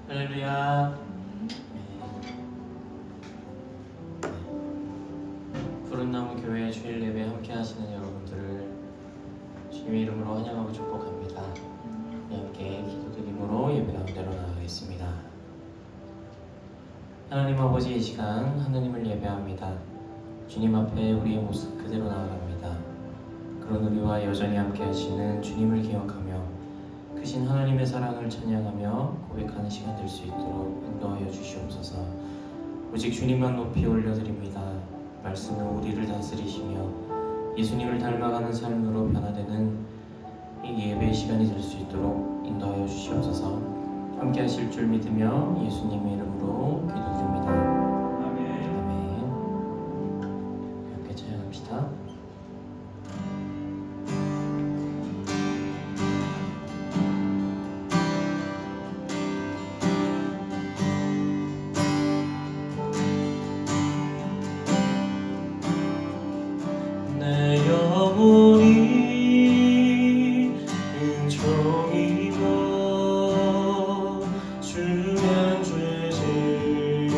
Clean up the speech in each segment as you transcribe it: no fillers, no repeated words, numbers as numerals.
할렐루야. 푸른나무 교회 주일 예배 함께 하시는 여러분들을 주님의 이름으로 환영하고 축복합니다. 함께 기도드림으로 예배 가운데로 나아가겠습니다. 하나님 아버지, 이 시간 하나님을 예배합니다. 주님 앞에 우리의 모습 그대로 나아갑니다. 그런 우리와 여전히 함께 하시는 주님을 기억하며 크신 하나님의 사랑을 찬양하며 고백하는 시간 될 수 있도록 인도하여 주시옵소서. 오직 주님만 높이 올려드립니다. 말씀으로 우리를 다스리시며 예수님을 닮아가는 삶으로 변화되는 이 예배의 시간이 될 수 있도록 인도하여 주시옵소서. 함께 하실 줄 믿으며 예수님의 이름으로 기도드립니다. 아멘. 함께 찬양합시다. 내 영혼이 은총이고 주면 죄질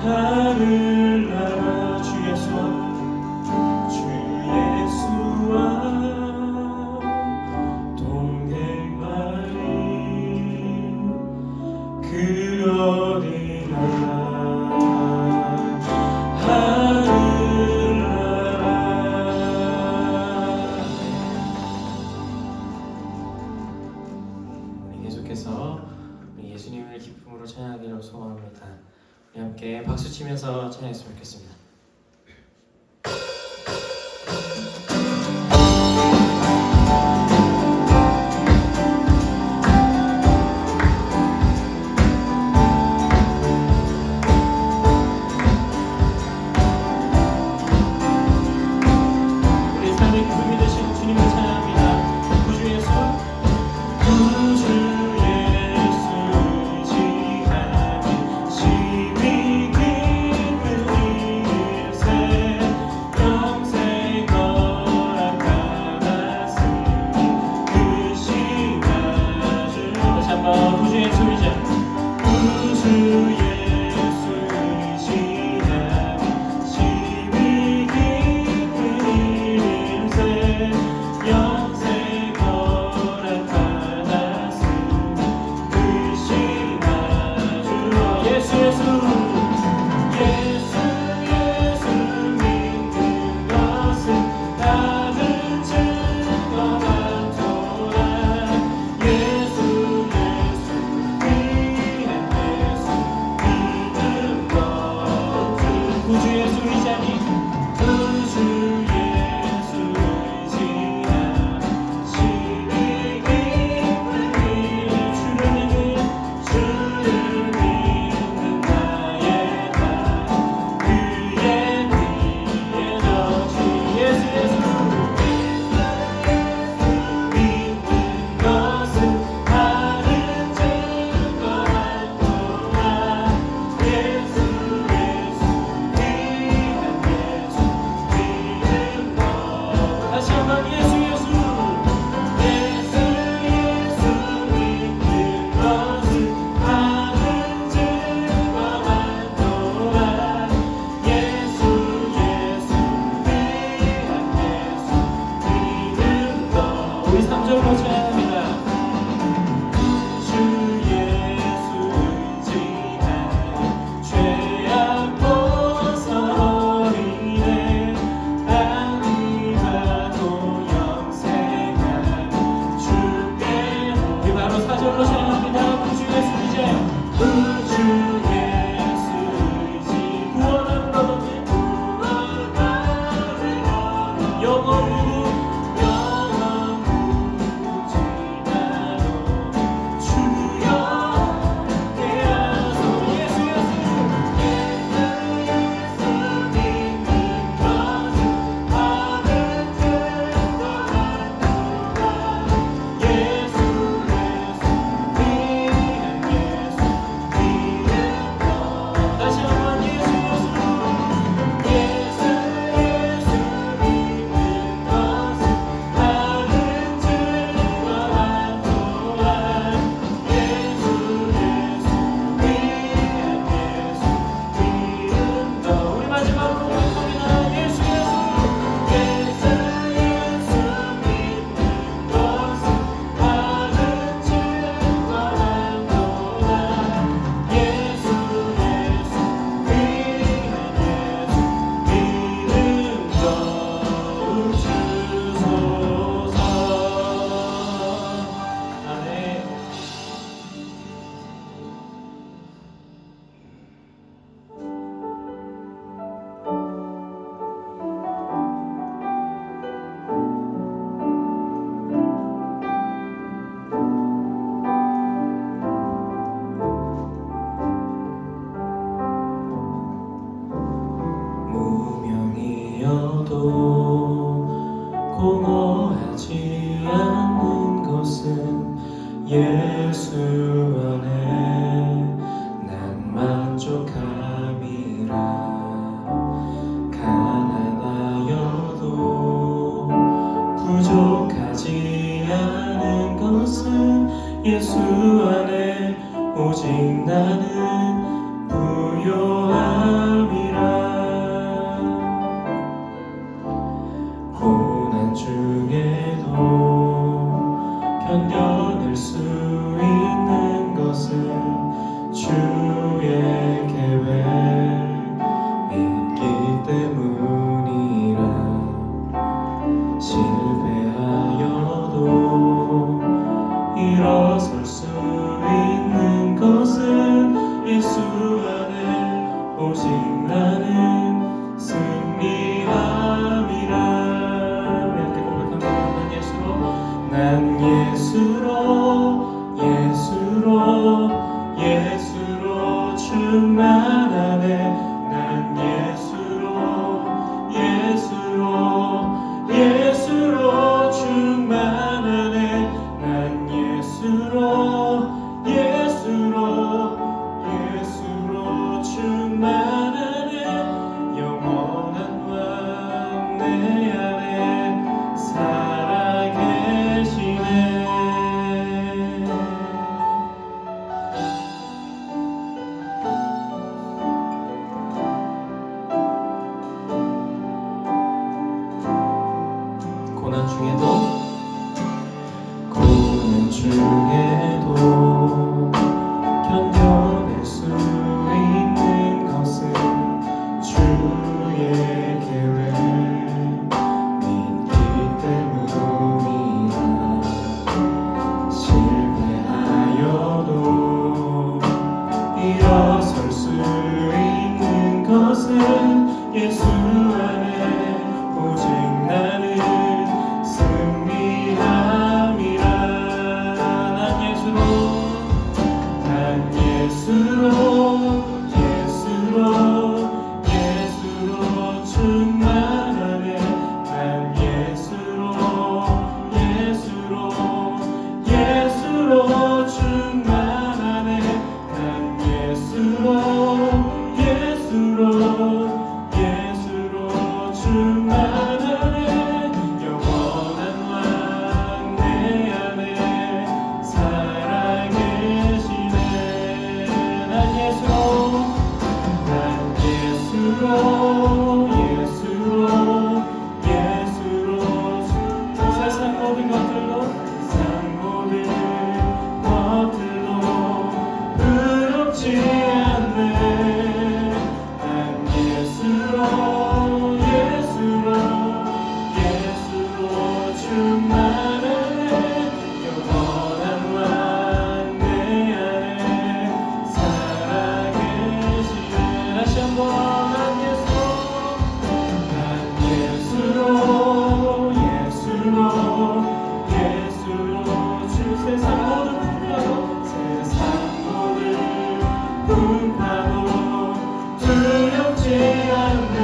하늘나라 주 예수와 동행하리 그러리라. 우리 계속해서 우리 예수님을 기쁨으로 찬양하기를 소원합니다. 우리 함께 박수 치면서 찬양했으면 좋겠습니다. 공허하지 않는 것은 예수 안에 난 만족함이라. 가난하여도 부족하지 않은 것은 예수 안에 오직 나는 부요함. 충만하네. 난 예수로 예수로 예수로 충만하네. 난 예수로 예수로 예수로 충만하네. 영원한 왕 내 안에 살아계시네. 고난 중에도 견뎌낼 수 있는 것은 주의 계획 믿기 때문이라. 실패하여도 일어설 수 있는 것은 예수 안에 오직 나는 승리함이라. 난 예수로 예수로 충만하네. 난 예수로 예수로 충만하네. 난 예수로 충만하네. 영원한 왕 내 안에 살아계시네. 난 예수로 세상 모든 것들로 부럽지 않네. 난 예수로 충만하네. 영원한 왕 내 안에 살아계시네. 다시 한번 풍파도 두렵지 않네.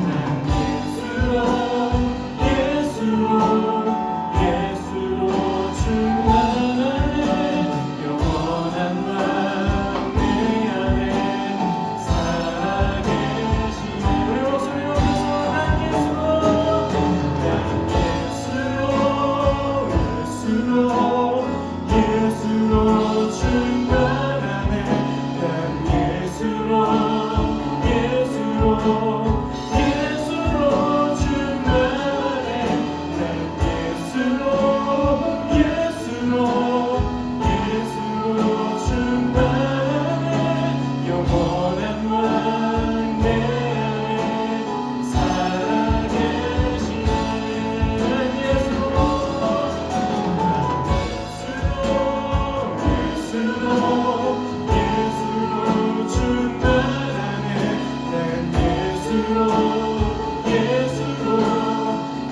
난 예수로 충만하네. 영원한 왕 내 안에 살아계시네. 우리 목소리 올려서 난 예수로 충만하네. 예수로 충만하네. 난 예수로 충만하네. 영원한 왕 내 안에 살아계시네. 난 예수로 충만하네. 난 예수로 충만하네. 난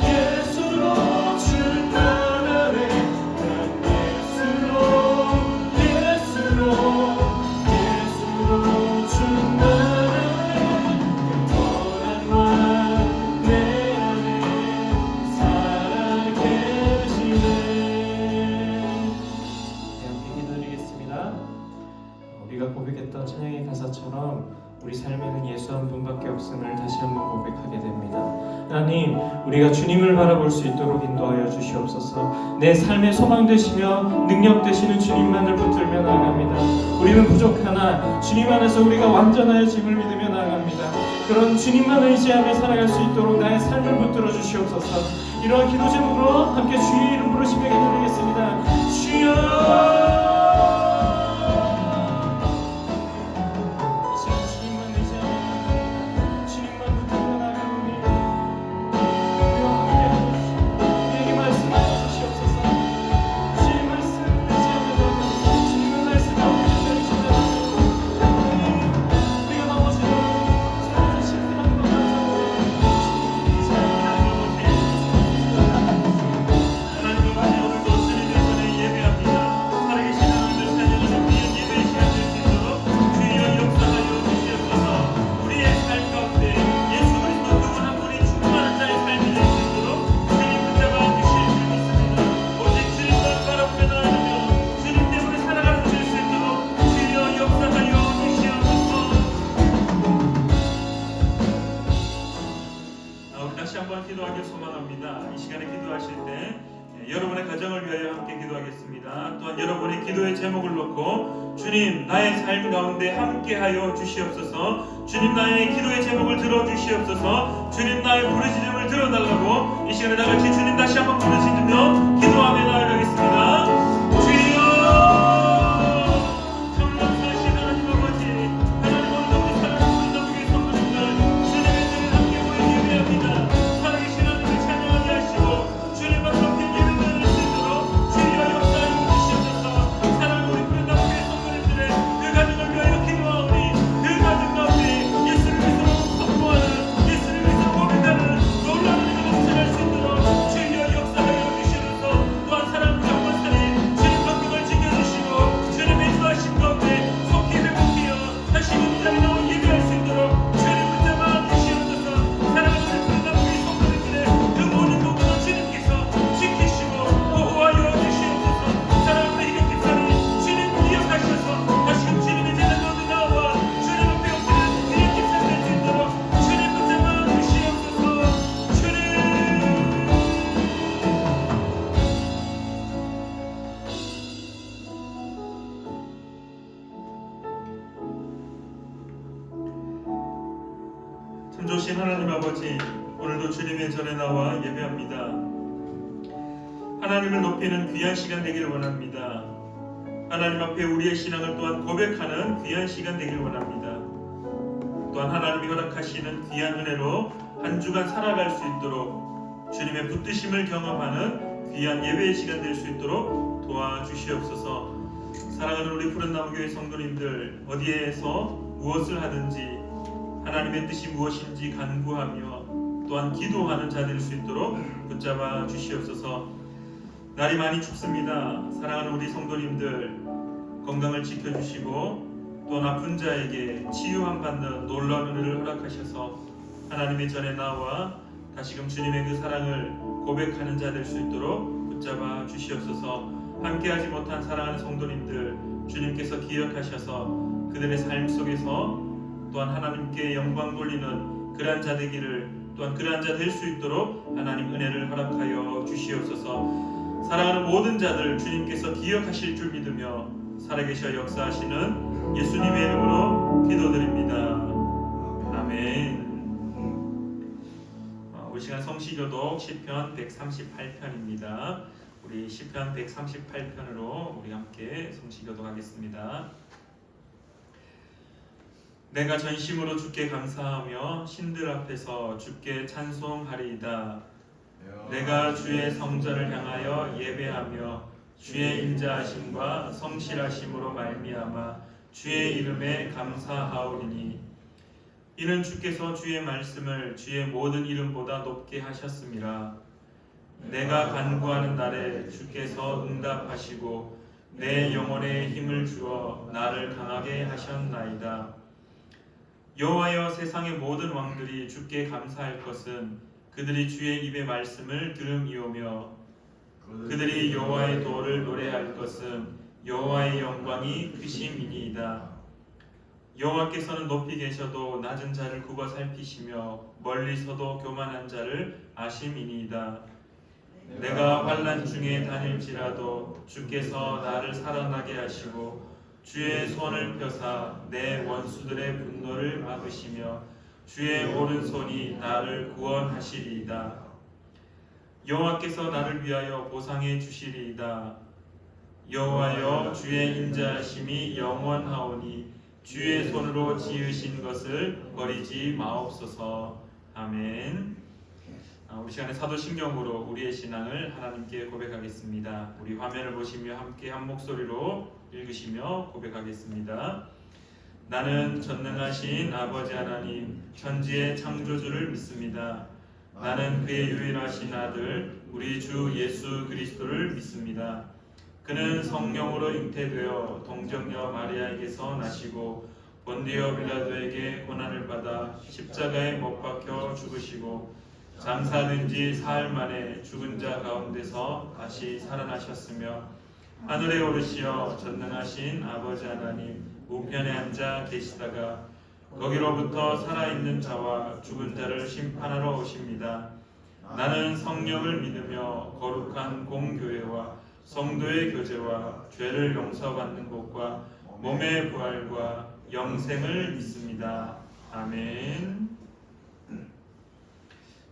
예수로 충만하네. 영원한 왕 내 안에 살아계시네. 함께 기도드리겠습니다. 우리가 고백했던 찬양의 가사처럼 우리 삶에는 예수 한 분밖에 없음을 다시 한번 고백하게 됩니다. 하나님, 우리가 주님을 바라볼 수 있도록 인도하여 주시옵소서. 내 삶의 소망 되시며 능력 되시는 주님만을 붙들며 나아갑니다. 우리는 부족하나 주님 안에서 우리가 완전하여짐을 믿으며 나아갑니다. 그런 주님만을 의지하며 살아갈 수 있도록 나의 삶을 붙들어 주시옵소서. 이러한 기도 제목으로 함께 주의 이름 부르시며 기도드리겠습니다. 주여, 하나님, 오늘도 주님의 전에 예배합니다. 살아계신 기도하길 소망합니다. 이 시간에 기도하실 때 여러분의 가정을 위하여 함께 기도하겠습니다. 또한 여러분의 기도의 제목을 놓고 주님 나의 삶 가운데 함께하여 주시옵소서. 주님 나의 기도의 제목을 들어주시옵소서. 주님 나의 부르짖음을 들어달라고 이 시간에 다같이 주님 다시 한번 부르짖으며 기도하며 나아가겠습니다. 참 좋으신 하나님 아버지, 오늘도 주님의 전에 나와 예배합니다. 하나님을 높이는 귀한 시간 되기를 원합니다. 하나님 앞에 우리의 신앙을 또한 고백하는 귀한 시간 되기를 원합니다. 또한 하나님이 허락하시는 귀한 은혜로 한 주간 살아갈 수 있도록 주님의 붙드심을 경험하는 귀한 예배의 시간 될 수 있도록 도와주시옵소서. 사랑하는 우리 푸른나무교회 성도님들, 어디에서 무엇을 하든지 하나님의 뜻이 무엇인지 간구하며 또한 기도하는 자 될 수 있도록 붙잡아 주시옵소서. 날이 많이 춥습니다. 사랑하는 우리 성도님들 건강을 지켜주시고 또 아픈 자에게 치유함 받는 놀라운 은혜를 허락하셔서 하나님의 전에 나와 다시금 주님의 그 사랑을 고백하는 자 될 수 있도록 붙잡아 주시옵소서. 함께하지 못한 사랑하는 성도님들 주님께서 기억하셔서 그들의 삶 속에서 또한 하나님께 영광 돌리는 그러한 자 되기를, 또한 그러한 자 될 수 있도록 하나님 은혜를 허락하여 주시옵소서. 사랑하는 모든 자들 주님께서 기억하실 줄 믿으며 살아계셔 역사하시는 예수님의 이름으로 기도드립니다. 아멘. 우리 시간 성시교독 시편 138편입니다. 우리 시편 138편으로 우리 함께 성시교독하겠습니다. 내가 전심으로 주께 감사하며 신들 앞에서 주께 찬송하리이다. 내가 주의 성전을 향하여 예배하며 주의 인자하심과 성실하심으로 말미암아 주의 이름에 감사하오리니 이는 주께서 주의 말씀을 주의 모든 이름보다 높게 하셨음이라. 내가 간구하는 날에 주께서 응답하시고 내 영혼에 힘을 주어 나를 강하게 하셨나이다. 여호와여, 세상의 모든 왕들이 주께 감사할 것은 그들이 주의 입의 말씀을 들음이오며 그들이 여호와의 도를 노래할 것은 여호와의 영광이 크심이니이다. 여호와께서는 높이 계셔도 낮은 자를 굽어 살피시며 멀리서도 교만한 자를 아심이니이다. 내가 환난 중에 다닐지라도 주께서 나를 살아나게 하시고 주의 손을 펴사 내 원수들의 분노를 막으시며 주의 오른손이 나를 구원하시리이다. 여호와께서 나를 위하여 보상해 주시리이다. 여호와여, 주의 인자하심이 영원하오니 주의 손으로 지으신 것을 버리지 마옵소서. 아멘. 우리 시간에 사도신경으로 우리의 신앙을 하나님께 고백하겠습니다. 우리 화면을 보시며 함께 한 목소리로 읽으시며 고백하겠습니다. 나는 전능하신 아버지 하나님 천지의 창조주를 믿습니다. 나는 그의 유일하신 아들 우리 주 예수 그리스도를 믿습니다. 그는 성령으로 잉태되어 동정녀 마리아에게서 나시고 본디오 빌라도에게 고난을 받아 십자가에 못 박혀 죽으시고 장사된 지 사흘 만에 죽은 자 가운데서 다시 살아나셨으며 하늘에 오르시어 전능하신 아버지 하나님 우편에 앉아 계시다가 거기로부터 살아있는 자와 죽은 자를 심판하러 오십니다. 나는 성령을 믿으며 거룩한 공교회와 성도의 교제와 죄를 용서받는 것과 몸의 부활과 영생을 믿습니다. 아멘.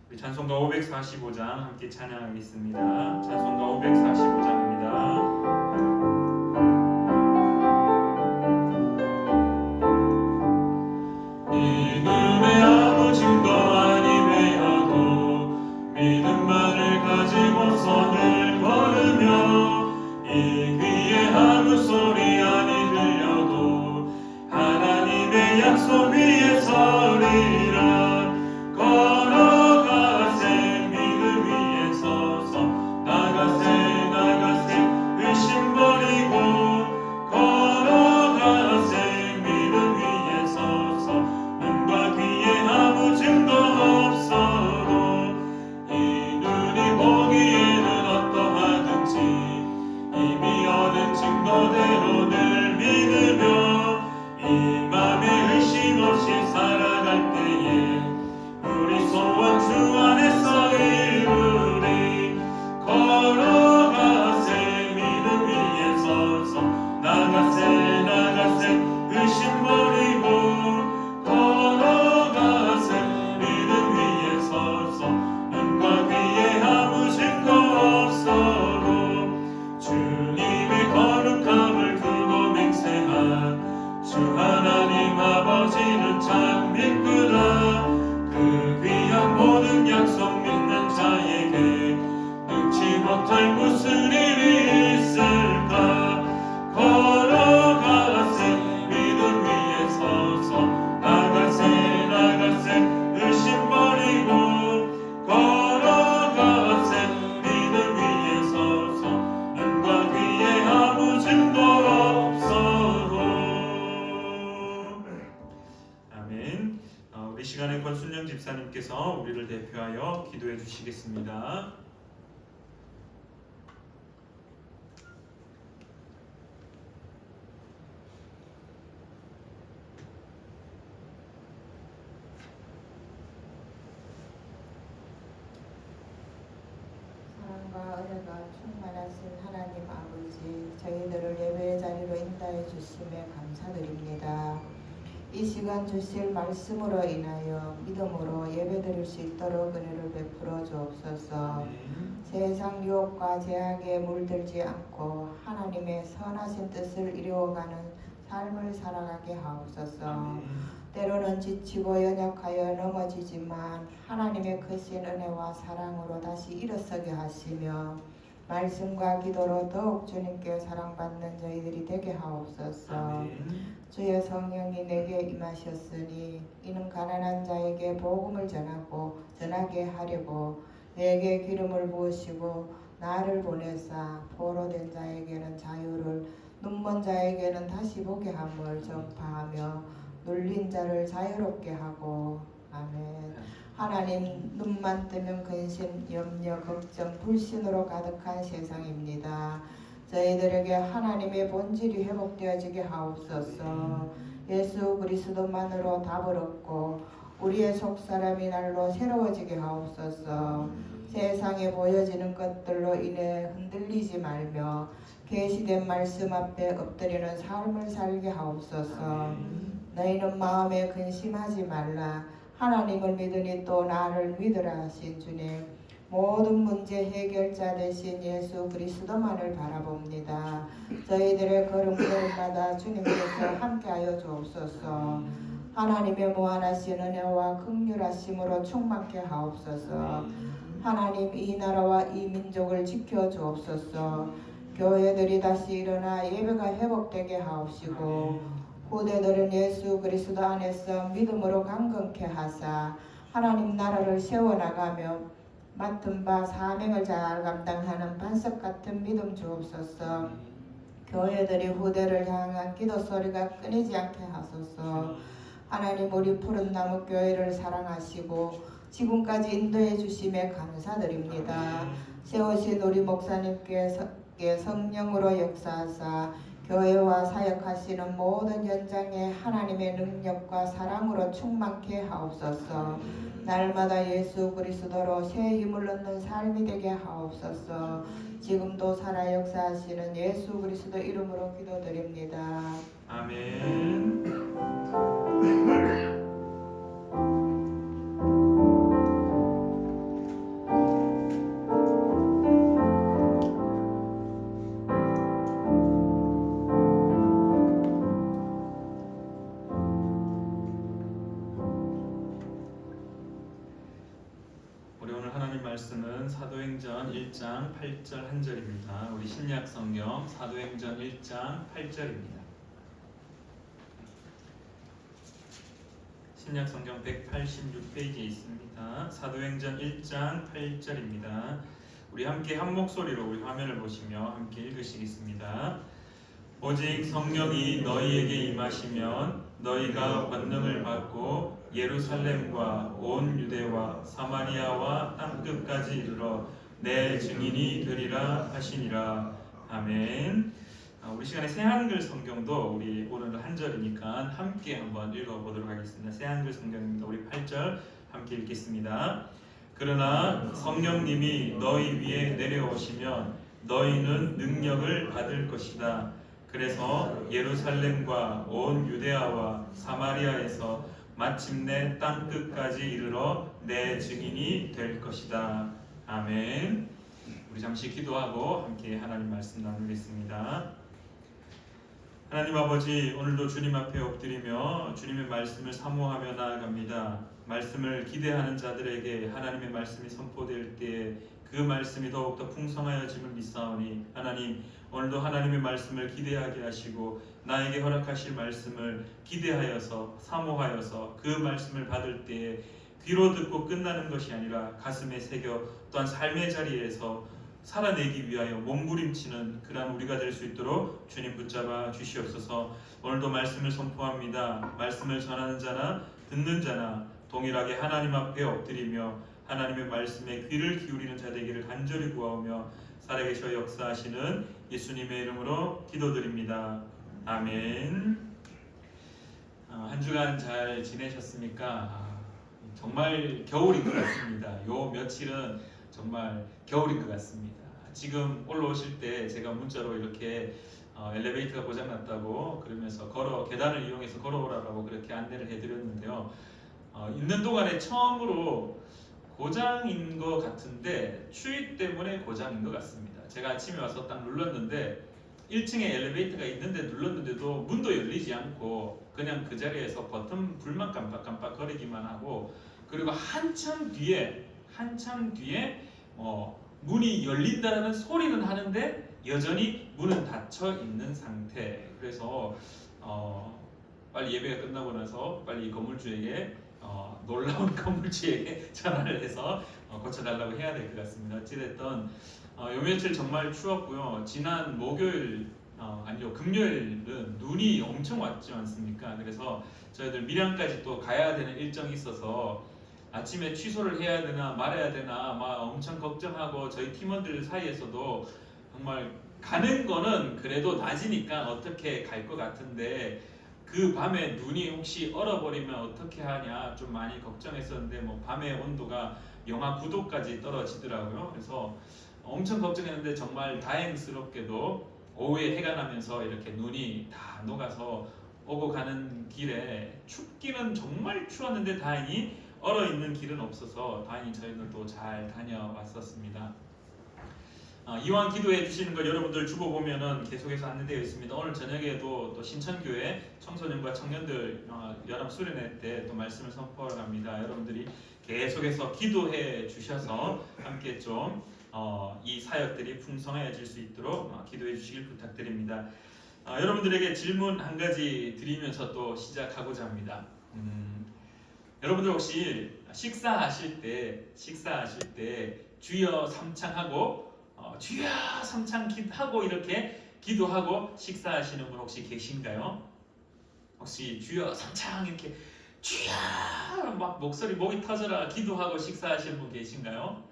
우리 찬송가 545장 함께 찬양하겠습니다. 찬송가 545장입니다. 믿음의 아무 증거 아니되어도 믿음만을 가지고 선을 걸으며 이 귀에 아무 소리 아니 들려도 하나님의 약속 위에 서리라. 걸어가세 믿음 위에 서서 나가세 의심 버리고 걸어가세 믿음 위에 서서 눈과 귀에 아무 증거 없어도 이 눈이 보기에는 어떠하든지 이미 얻은 증거대로 늘 믿으며 이 맘에 의심 없이 살아갈 때에 우리 소원 주 안에서 이루리. 걸어가세 믿음 위에 서서 나가세 의심 버리고 걸어가세 믿음 위에 서서 눈과 귀에 아무 증거 없어도 주님의 거룩함을 두고 맹세한 주 하나님 아버지는 참 믿구나. 그 귀한 모든 약속 믿는 자에게 능치 못할 무슨 일이 있을까. 걸어가세 믿음 위에 서서 나가세 의심 버리고 걸어가세 믿음 위에 서서 눈과 귀에 아무 증거 없어도. 아멘. 우리 시간에 권순영 집사님께서 우리를 대표하여 기도해 주시겠습니다. 사랑과 은혜가 충만하신 하나님 아버지, 저희들을 예배의 자리로 인도해 주심에 감사드립니다. 이 시간 주실 말씀으로 인하여 믿음으로 예배드릴 수 있도록 은혜를 베풀어 주옵소서. 세상 유혹과 제약에 물들지 않고 하나님의 선하신 뜻을 이루어가는 삶을 살아가게 하옵소서. 때로는 지치고 연약하여 넘어지지만 하나님의 크신 은혜와 사랑으로 다시 일어서게 하시며 말씀과 기도로 더욱 주님께 사랑받는 저희들이 되게 하옵소서. 주의 성령이 내게 임하셨으니 이는 가난한 자에게 복음을 전하게 하려고 내게 기름을 부으시고 나를 보내사 포로된 자에게는 자유를 눈먼 자에게는 다시 보게 함을 전파하며 눌린 자를 자유롭게 하고. 아멘. 하나님, 눈만 뜨면 근심, 염려, 걱정, 불신으로 가득한 세상입니다. 저희들에게 하나님의 본질이 회복되어지게 하옵소서. 예수 그리스도만으로 답을 얻고 우리의 속사람이 날로 새로워지게 하옵소서. 세상에 보여지는 것들로 인해 흔들리지 말며 계시된 말씀 앞에 엎드리는 삶을 살게 하옵소서. 너희는 마음에 근심하지 말라. 하나님을 믿으니 또 나를 믿으라 하신 주님, 모든 문제 해결자 되신 예수 그리스도만을 바라봅니다. 저희들의 걸음걸음마다 주님께서 함께하여 주옵소서. 하나님의 무한하신 은혜와 긍휼하심으로 충만케 하옵소서. 하나님, 이 나라와 이 민족을 지켜 주옵소서. 교회들이 다시 일어나 예배가 회복되게 하옵시고 후대들은 예수 그리스도 안에서 믿음으로 강건케 하사 하나님 나라를 세워나가며 맡은 바 사명을 잘 감당하는 반석 같은 믿음 주옵소서. 교회들이 후대를 향한 기도 소리가 끊이지 않게 하소서. 하나님, 우리 푸른 나무 교회를 사랑하시고 지금까지 인도해 주심에 감사드립니다. 세우신 우리 목사님께 성령으로 역사하사 교회와 사역하시는 모든 현장에 하나님의 능력과 사랑으로 충만케 하옵소서. 날마다 예수 그리스도로 새 힘을 얻는 삶이 되게 하옵소서. 지금도 살아 역사하시는 예수 그리스도 이름으로 기도드립니다. 아멘. 우리 오늘 하나님 말씀은 사도행전 1장 8절 한 절입니다. 우리 신약 성경 사도행전 1장 8절입니다. 신약 성경 186페이지에 있습니다. 사도행전 1장 8절입니다. 우리 함께 한 목소리로 우리 화면을 보시며 함께 읽으시겠습니다. 오직 성령이 너희에게 임하시면 너희가 권능을 받고 예루살렘과 온 유대와 사마리아와 땅끝까지 이르러 내 증인이 되리라 하시니라. 아멘. 우리 시간에 새한글 성경도 우리 오늘 한 절이니까 함께 한번 읽어보도록 하겠습니다. 새한글 성경입니다. 우리 8절 함께 읽겠습니다. 그러나 성령님이 너희 위에 내려오시면 너희는 능력을 받을 것이다. 그래서 예루살렘과 온 유대아와 사마리아에서 마침내 땅 끝까지 이르러 내 증인이 될 것이다. 아멘. 우리 잠시 기도하고 함께 하나님 말씀 나누겠습니다. 하나님 아버지, 오늘도 주님 앞에 엎드리며 주님의 말씀을 사모하며 나아갑니다. 말씀을 기대하는 자들에게 하나님의 말씀이 선포될 때에 그 말씀이 더욱더 풍성하여짐을 믿사오니 하나님, 오늘도 하나님의 말씀을 기대하게 하시고 나에게 허락하실 말씀을 기대하여서 사모하여서 그 말씀을 받을 때에 귀로 듣고 끝나는 것이 아니라 가슴에 새겨 또한 삶의 자리에서 살아내기 위하여 몸부림치는 그러한 우리가 될 수 있도록 주님 붙잡아 주시옵소서. 오늘도 말씀을 선포합니다. 말씀을 전하는 자나 듣는 자나 동일하게 하나님 앞에 엎드리며 하나님의 말씀에 귀를 기울이는 자 되기를 간절히 구하오며 살아계셔 역사하시는 예수님의 이름으로 기도드립니다. 아멘. 한 주간 잘 지내셨습니까? 정말 겨울인 것 같습니다. 요 며칠은 정말 겨울인 것 같습니다. 지금 올라오실 때 제가 문자로 이렇게 엘리베이터가 고장났다고 그러면서 계단을 이용해서 걸어오라고 그렇게 안내를 해드렸는데요. 있는 동안에 처음으로 고장인 것 같은데 추위 때문에 고장인 것 같습니다. 제가 아침에 와서 딱 눌렀는데 1층에 엘리베이터가 있는데 눌렀는데도 문도 열리지 않고 그냥 그 자리에서 버튼 불만 깜빡깜빡 거리기만 하고, 그리고 한참 뒤에 문이 열린다는 소리는 하는데 여전히 문은 닫혀 있는 상태. 그래서 빨리 예배가 끝나고 나서 빨리 건물주에게 놀라운 건물주에게 전화를 해서 고쳐달라고 해야 될 것 같습니다. 어찌됐든 요 며칠 정말 추웠고요. 지난 금요일은 눈이 엄청 왔지 않습니까? 그래서 저희들 밀양까지 또 가야 되는 일정이 있어서 아침에 취소를 해야 되나 말아야 되나 막 엄청 걱정하고, 저희 팀원들 사이에서도 정말 가는 거는 그래도 낮이니까 어떻게 갈 것 같은데 그 밤에 눈이 혹시 얼어버리면 어떻게 하냐 좀 많이 걱정했었는데 밤의 온도가 영하 9도까지 떨어지더라고요. 그래서 엄청 걱정했는데 정말 다행스럽게도 오후에 해가 나면서 이렇게 눈이 다 녹아서 오고 가는 길에 춥기는 정말 추웠는데 다행히 얼어있는 길은 없어서 다행히 저희는 또 잘 다녀왔었습니다. 이왕 기도해 주시는 걸 여러분들 주보 보면은 계속해서 안내되어 있습니다. 오늘 저녁에도 또 신천교회 청소년과 청년들 연합 수련회 때 또 말씀을 선포를 합니다. 여러분들이 계속해서 기도해 주셔서 함께 좀 이 사역들이 풍성해질 수 있도록 기도해 주시길 부탁드립니다. 여러분들에게 질문 한 가지 드리면서 또 시작하고자 합니다. 여러분들 혹시 식사하실 때 주여 삼창하고 주여 삼창 하고 이렇게 기도하고 식사하시는 분 혹시 계신가요? 혹시 주여 삼창 이렇게 주여 막 목이 터져라 기도하고 식사하시는 분 계신가요?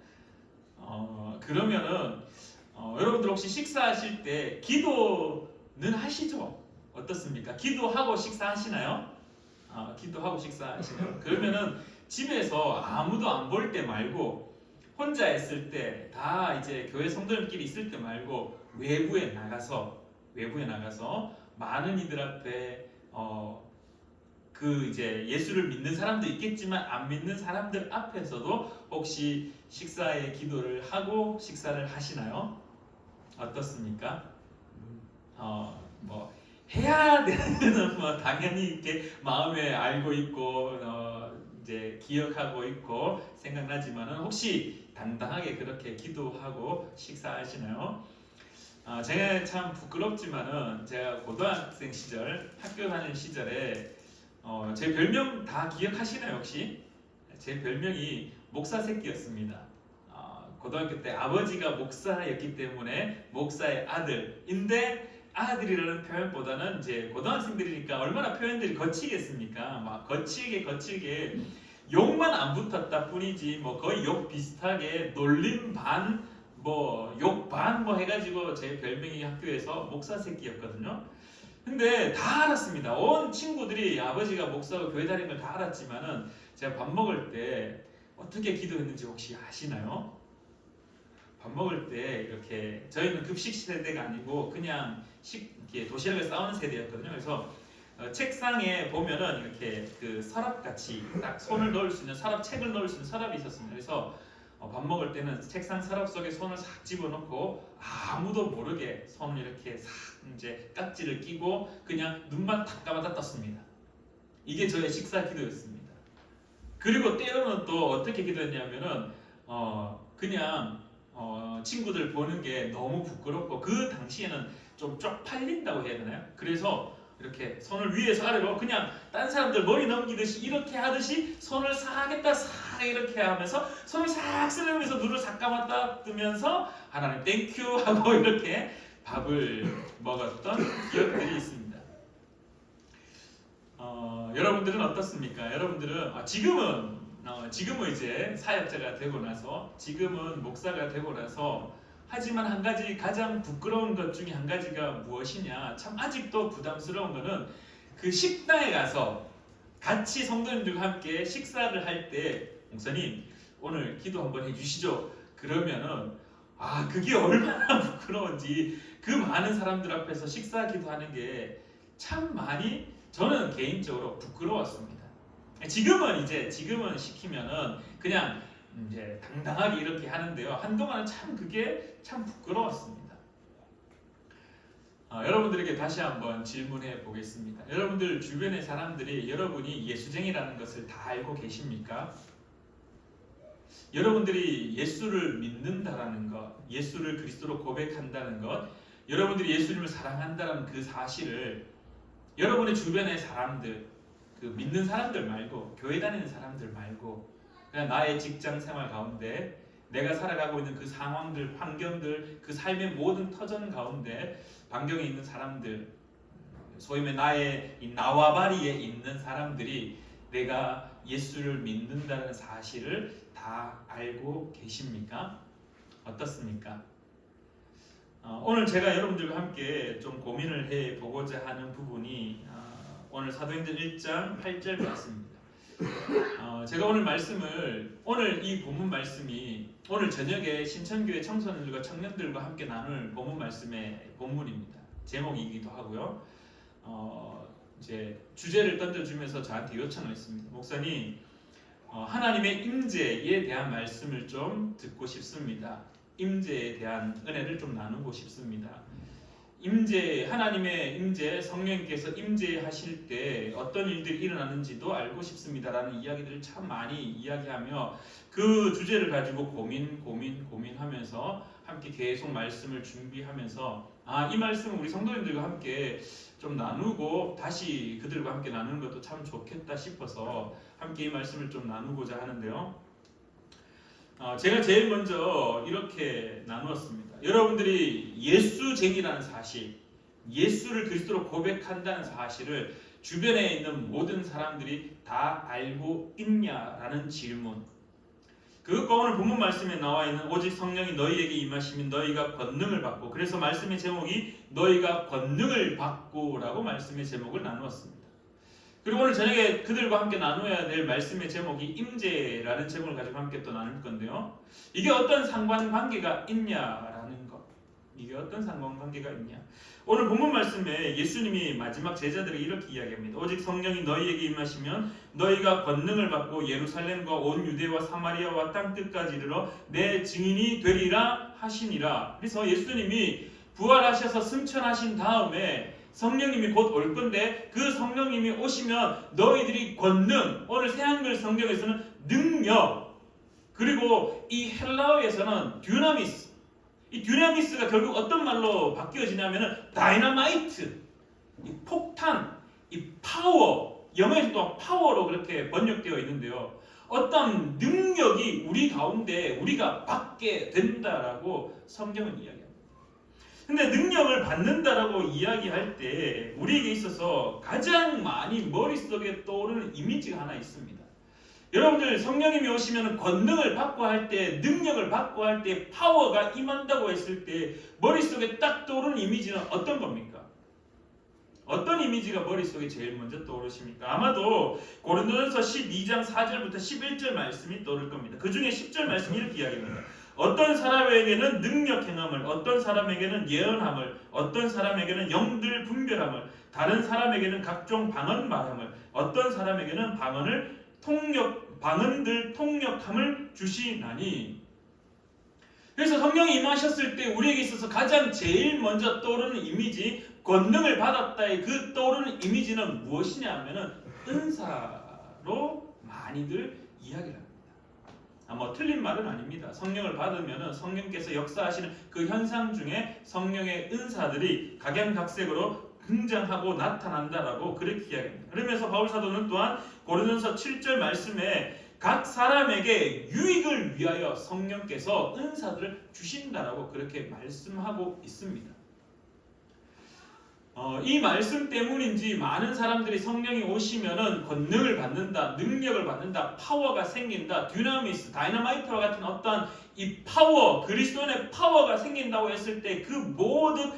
그러면은 여러분들 혹시 식사하실 때 기도 하시죠? 어떻습니까? 기도하고 식사하시나요? 기도하고 식사하시나요? 그러면은 집에서 아무도 안 볼 때 말고 혼자 있을 때, 다 이제 교회 성도님끼리 있을 때 말고 외부에 나가서 많은 이들 앞에 그 이제 예수를 믿는 사람도 있겠지만 안 믿는 사람들 앞에서도 혹시 식사의 기도를 하고 식사를 하시나요? 어떻습니까? 뭐 해야 되는 뭐 당연히 이렇게 마음에 알고 있고 이제 기억하고 있고 생각나지만은 혹시 당당하게 그렇게 기도하고 식사하시나요? 제가 참 부끄럽지만은 제가 고등학생 시절 학교 다니는 시절에 제 별명 다 기억하시나요 혹시? 제 별명이 목사 새끼였습니다. 고등학교 때 아버지가 목사였기 때문에 목사의 아들인데, 아들이라는 표현보다는 이제 고등학생들이니까 얼마나 표현들이 거치겠습니까? 막 거칠게 욕만 안 붙었다 뿐이지 뭐 거의 욕 비슷하게 놀림 반 뭐 욕 반 뭐 해가지고 제 별명이 학교에서 목사 새끼였거든요. 근데 다 알았습니다. 온 친구들이 아버지가 목사고 교회 다니는 걸 다 알았지만은 제가 밥 먹을 때 어떻게 기도했는지 혹시 아시나요? 밥 먹을 때 이렇게, 저희는 급식 세대가 아니고 그냥 이렇게 도시락을 싸우는 세대였거든요. 그래서 책상에 보면은 이렇게 그 서랍같이 딱 손을 넣을 수 있는 서랍, 책을 넣을 수 있는 서랍이 있었습니다. 그래서 밥 먹을 때는 책상 서랍 속에 손을 싹 집어넣고 아무도 모르게 손을 이렇게 싹 이제 깍지를 끼고 그냥 눈만 탁 감았다 떴습니다. 이게 저의 식사 기도였습니다. 그리고 때로는 또 어떻게 기도했냐면은 그냥 친구들 보는 게 너무 부끄럽고 그 당시에는 좀 쪽팔린다고 해야 되나요? 그래서 이렇게 손을 위에서 아래로 그냥 딴 사람들 머리 넘기듯이 이렇게 하듯이 손을 싹 했다 싹 이렇게 하면서 손을 싹 쓸면서 눈을 싹 감았다 뜨면서 하나님 땡큐 하고 이렇게 밥을 먹었던 기억들이 있습니다. 여러분들은 어떻습니까? 여러분들은 지금은 이제 사역자가 되고 나서, 지금은 목사가 되고 나서, 하지만 한 가지 가장 부끄러운 것 중에 한 가지가 무엇이냐, 참 아직도 부담스러운 거는 그 식당에 가서 같이 성도님들과 함께 식사를 할 때 목사님 오늘 기도 한번 해주시죠. 그러면은 그게 얼마나 부끄러운지, 그 많은 사람들 앞에서 식사 기도하는 게 참 많이 저는 개인적으로 부끄러웠습니다. 지금은 시키면은 그냥 이제 당당하게 이렇게 하는데요. 한동안은 참 그게 참 부끄러웠습니다. 여러분들에게 다시 한번 질문해 보겠습니다. 여러분들 주변의 사람들이 여러분이 예수쟁이라는 것을 다 알고 계십니까? 여러분들이 예수를 믿는다라는 것, 예수를 그리스도로 고백한다는 것, 여러분들이 예수님을 사랑한다는 그 사실을 여러분의 주변의 사람들, 그 믿는 사람들 말고, 교회 다니는 사람들 말고, 그냥 나의 직장 생활 가운데 내가 살아가고 있는 그 상황들, 환경들, 그 삶의 모든 터전 가운데 반경에 있는 사람들, 소위 말해 나의 이 나와바리에 있는 사람들이 내가 예수를 믿는다는 사실을 다 알고 계십니까? 어떻습니까? 오늘 제가 여러분들과 함께 좀 고민을 해보고자 하는 부분이 오늘 사도행전 1장 8절 말씀입니다. 제가 오늘 이 본문 말씀이 오늘 저녁에 신천교회 청소년들과 청년들과 함께 나눌 본문 말씀의 본문입니다. 제목이기도 하고요. 이제 주제를 던져주면서 저한테 요청을 했습니다. 목사님, 하나님의 임재에 대한 말씀을 좀 듣고 싶습니다. 임재에 대한 은혜를 좀 나누고 싶습니다. 하나님의 임재, 성령님께서 임재하실 때 어떤 일들이 일어나는지도 알고 싶습니다라는 이야기들을 참 많이 이야기하며 그 주제를 가지고 고민하면서 함께 계속 말씀을 준비하면서 이 말씀을 우리 성도님들과 함께 좀 나누고 다시 그들과 함께 나누는 것도 참 좋겠다 싶어서 함께 이 말씀을 좀 나누고자 하는데요. 제가 제일 먼저 이렇게 나누었습니다. 여러분들이 예수쟁이라는 사실, 예수를 그리스도로 고백한다는 사실을 주변에 있는 모든 사람들이 다 알고 있냐라는 질문. 그것과 오늘 본문 말씀에 나와 있는 오직 성령이 너희에게 임하시면 너희가 권능을 받고, 그래서 말씀의 제목이 너희가 권능을 받고라고 말씀의 제목을 나누었습니다. 그리고 오늘 저녁에 그들과 함께 나누어야 될 말씀의 제목이 임재라는 제목을 가지고 함께 또 나눌 건데요. 이게 어떤 상관관계가 있냐라는 것. 이게 어떤 상관관계가 있냐. 오늘 본문 말씀에 예수님이 마지막 제자들에게 이렇게 이야기합니다. 오직 성령이 너희에게 임하시면 너희가 권능을 받고 예루살렘과 온 유대와 사마리아와 땅 끝까지 이르러 내 증인이 되리라 하시니라. 그래서 예수님이 부활하셔서 승천하신 다음에 성령님이 곧 올 건데, 그 성령님이 오시면 너희들이 권능, 오늘 새한글 성경에서는 능력, 그리고 이 헬라어에서는 듀나미스, 이 듀나미스가 결국 어떤 말로 바뀌어지냐면은 다이너마이트, 이 폭탄, 이 파워, 영어에서도 파워로 그렇게 번역되어 있는데요. 어떤 능력이 우리 가운데 우리가 받게 된다라고 성경은 이야기합니다. 근데 능력을 받는다라고 이야기할 때 우리에게 있어서 가장 많이 머릿속에 떠오르는 이미지가 하나 있습니다. 여러분들 성령님이 오시면 권능을 받고 할 때, 능력을 받고 할 때, 파워가 임한다고 했을 때 머릿속에 딱 떠오르는 이미지는 어떤 겁니까? 어떤 이미지가 머릿속에 제일 먼저 떠오르십니까? 아마도 고린도전서 12장 4절부터 11절 말씀이 떠오를 겁니다. 그 중에 10절 말씀이 이렇게 이야기합니다. 어떤 사람에게는 능력 행함을, 어떤 사람에게는 예언함을, 어떤 사람에게는 영들 분별함을, 다른 사람에게는 각종 방언 말함을, 어떤 사람에게는 방언들 통역함을 주시나니. 그래서 성령이 임하셨을 때 우리에게 있어서 가장 제일 먼저 떠오르는 이미지, 권능을 받았다의 그 떠오르는 이미지는 무엇이냐 하면은 은사로 많이들 이야기를 합니다. 뭐 틀린 말은 아닙니다. 성령을 받으면은 성령께서 역사하시는 그 현상 중에 성령의 은사들이 각양각색으로 등장하고 나타난다라고 그렇게 이야기합니다. 그러면서 바울 사도는 또한 고린도전서 7절 말씀에 각 사람에게 유익을 위하여 성령께서 은사들을 주신다라고 그렇게 말씀하고 있습니다. 이 말씀 때문인지 많은 사람들이 성령이 오시면은 권능을 받는다, 능력을 받는다, 파워가 생긴다, 듀나미스, 다이너마이트와 같은 어떤 이 파워, 그리스도의 파워가 생긴다고 했을 때 그 모든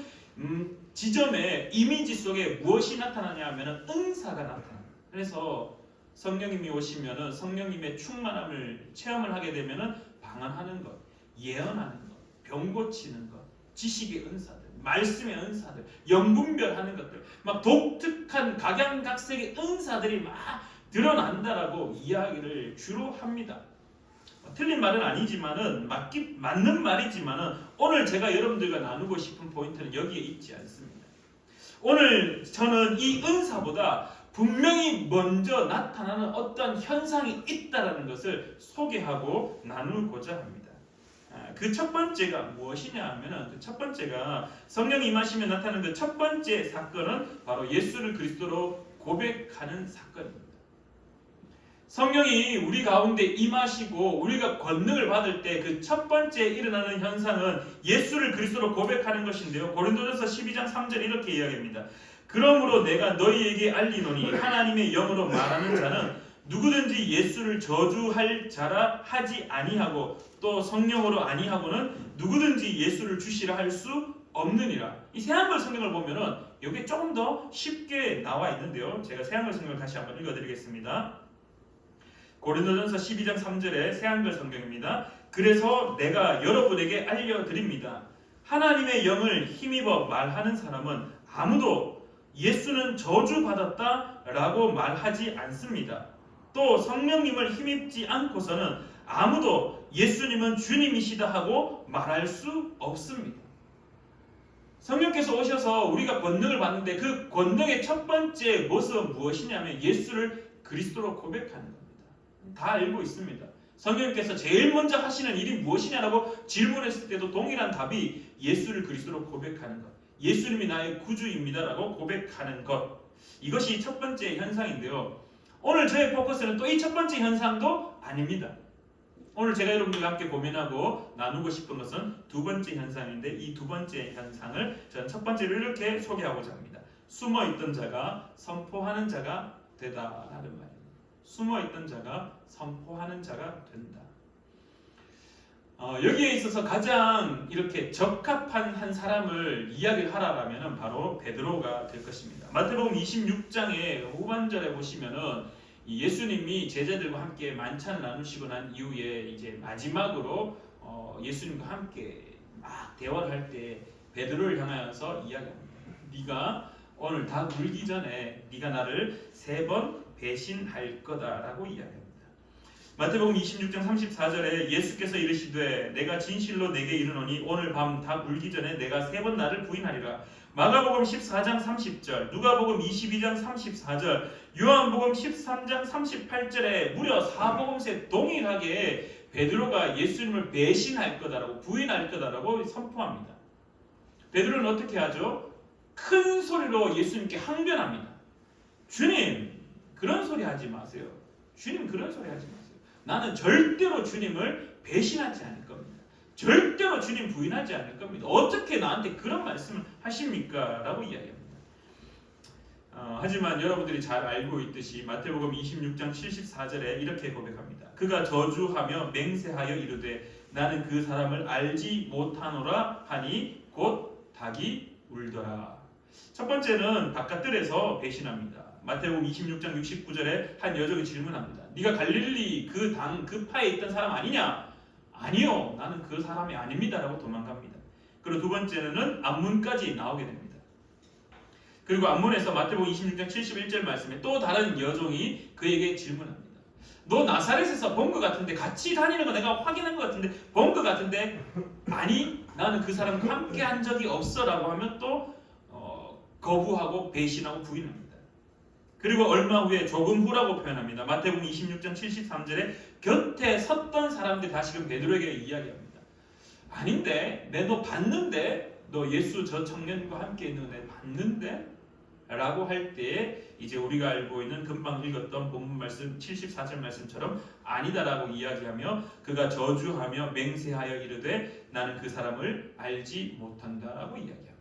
지점에 이미지 속에 무엇이 나타나냐 하면은 은사가 나타납니다. 그래서 성령님이 오시면은 성령님의 충만함을 체험을 하게 되면은 방언하는 것, 예언하는 것, 병 고치는 것, 지식의 은사들, 말씀의 은사들, 영분별하는 것들, 막 독특한 각양각색의 은사들이 막 드러난다라고 이야기를 주로 합니다. 틀린 말은 아니지만은 맞는 말이지만은 오늘 제가 여러분들과 나누고 싶은 포인트는 여기에 있지 않습니다. 오늘 저는 이 은사보다 분명히 먼저 나타나는 어떤 현상이 있다라는 것을 소개하고 나누고자 합니다. 그 첫 번째가 무엇이냐 하면은 그 첫 번째가 성령이 임하시면 나타나는 그 첫 번째 사건은 바로 예수를 그리스도로 고백하는 사건입니다. 성령이 우리 가운데 임하시고 우리가 권능을 받을 때 그 첫 번째 일어나는 현상은 예수를 그리스도로 고백하는 것인데요. 고린도전서 12장 3절 이렇게 이야기합니다. 그러므로 내가 너희에게 알리노니 하나님의 영으로 말하는 자는 누구든지 예수를 저주할 자라 하지 아니하고 또 성령으로 아니하고는 누구든지 예수를 주시라 할 수 없느니라. 이 새한글 성경을 보면은 여기 조금 더 쉽게 나와 있는데요. 제가 새한글 성경을 다시 한번 읽어드리겠습니다. 고린도전서 12장 3절의 새한글 성경입니다. 그래서 내가 여러분에게 알려드립니다. 하나님의 영을 힘입어 말하는 사람은 아무도 예수는 저주받았다라고 말하지 않습니다. 또 성령님을 힘입지 않고서는 아무도 예수님은 주님이시다 하고 말할 수 없습니다. 성령께서 오셔서 우리가 권능을 받는데 그 권능의 첫 번째 모습은 무엇이냐면 예수를 그리스도로 고백하는 겁니다. 다 알고 있습니다. 성령께서 제일 먼저 하시는 일이 무엇이냐라고 질문했을 때도 동일한 답이 예수를 그리스도로 고백하는 것, 예수님이 나의 구주입니다라고 고백하는 것, 이것이 첫 번째 현상인데요. 오늘 저의 포커스는 또 이 첫 번째 현상도 아닙니다. 오늘 제가 여러분들과 함께 고민하고 나누고 싶은 것은 두 번째 현상인데 이 두 번째 현상을 저는 첫 번째로 이렇게 소개하고자 합니다. 숨어있던 자가 선포하는 자가 되다라는 말입니다. 숨어있던 자가 선포하는 자가 된다. 여기에 있어서 가장 이렇게 적합한 한 사람을 이야기하라라면 바로 베드로가 될 것입니다. 마태복음 26장의 후반절에 보시면은 예수님이 제자들과 함께 만찬을 나누시고 난 이후에 이제 마지막으로 예수님과 함께 막 대화를 할 때 베드로를 향하여서 이야기합니다. 네가 오늘 다 물기 전에 네가 나를 3번 배신할 거다라고 이야기합니다. 마태복음 26장 34절에 예수께서 이르시되 내가 진실로 내게 이르노니 오늘 밤 다 물기 전에 내가 3번 나를 부인하리라. 마가복음 14장 30절, 누가복음 22장 34절, 요한복음 13장 38절에 무려 4복음새 동일하게 베드로가 예수님을 배신할 거다라고 부인할 거다라고 선포합니다. 베드로는 어떻게 하죠? 큰 소리로 예수님께 항변합니다. 주님, 그런 소리 하지 마세요. 주님, 그런 소리 하지 마세요. 나는 절대로 주님을 배신하지 않을 겁니다. 절대로 주님 부인하지 않을 겁니다. 어떻게 나한테 그런 말씀을 하십니까? 라고 이야기합니다. 하지만 여러분들이 잘 알고 있듯이 마태복음 26장 74절에 이렇게 고백합니다. 그가 저주하며 맹세하여 이르되 나는 그 사람을 알지 못하노라 하니 곧 닭이 울더라. 첫 번째는 바깥들에서 배신합니다. 마태복음 26장 69절에 한 여종이 질문합니다. 네가 갈릴리 그 파에 있던 사람 아니냐? 아니요, 나는 그 사람이 아닙니다 라고 도망갑니다. 그리고 두 번째는 앞문까지 나오게 됩니다. 그리고 앞문에서 마태복음 26장 71절 말씀에 또 다른 여종이 그에게 질문합니다. 너 나사렛에서 본 것 같은데, 같이 다니는 거 내가 확인한 것 같은데, 본 것 같은데, 아니 나는 그 사람과 함께 한 적이 없어 라고 하면 또 거부하고 배신하고 부인합니다. 그리고 얼마 후에 조금 후라고 표현합니다. 마태복음 26장 73절에 곁에 섰던 사람들이 다시금 베드로에게 이야기합니다. 아닌데, 너 봤는데, 너 예수 저 청년과 함께 있는 애 봤는데? 라고 할 때 이제 우리가 알고 있는 금방 읽었던 본문 말씀 74절 말씀처럼 아니다라고 이야기하며 그가 저주하며 맹세하여 이르되 나는 그 사람을 알지 못한다라고 이야기합니다.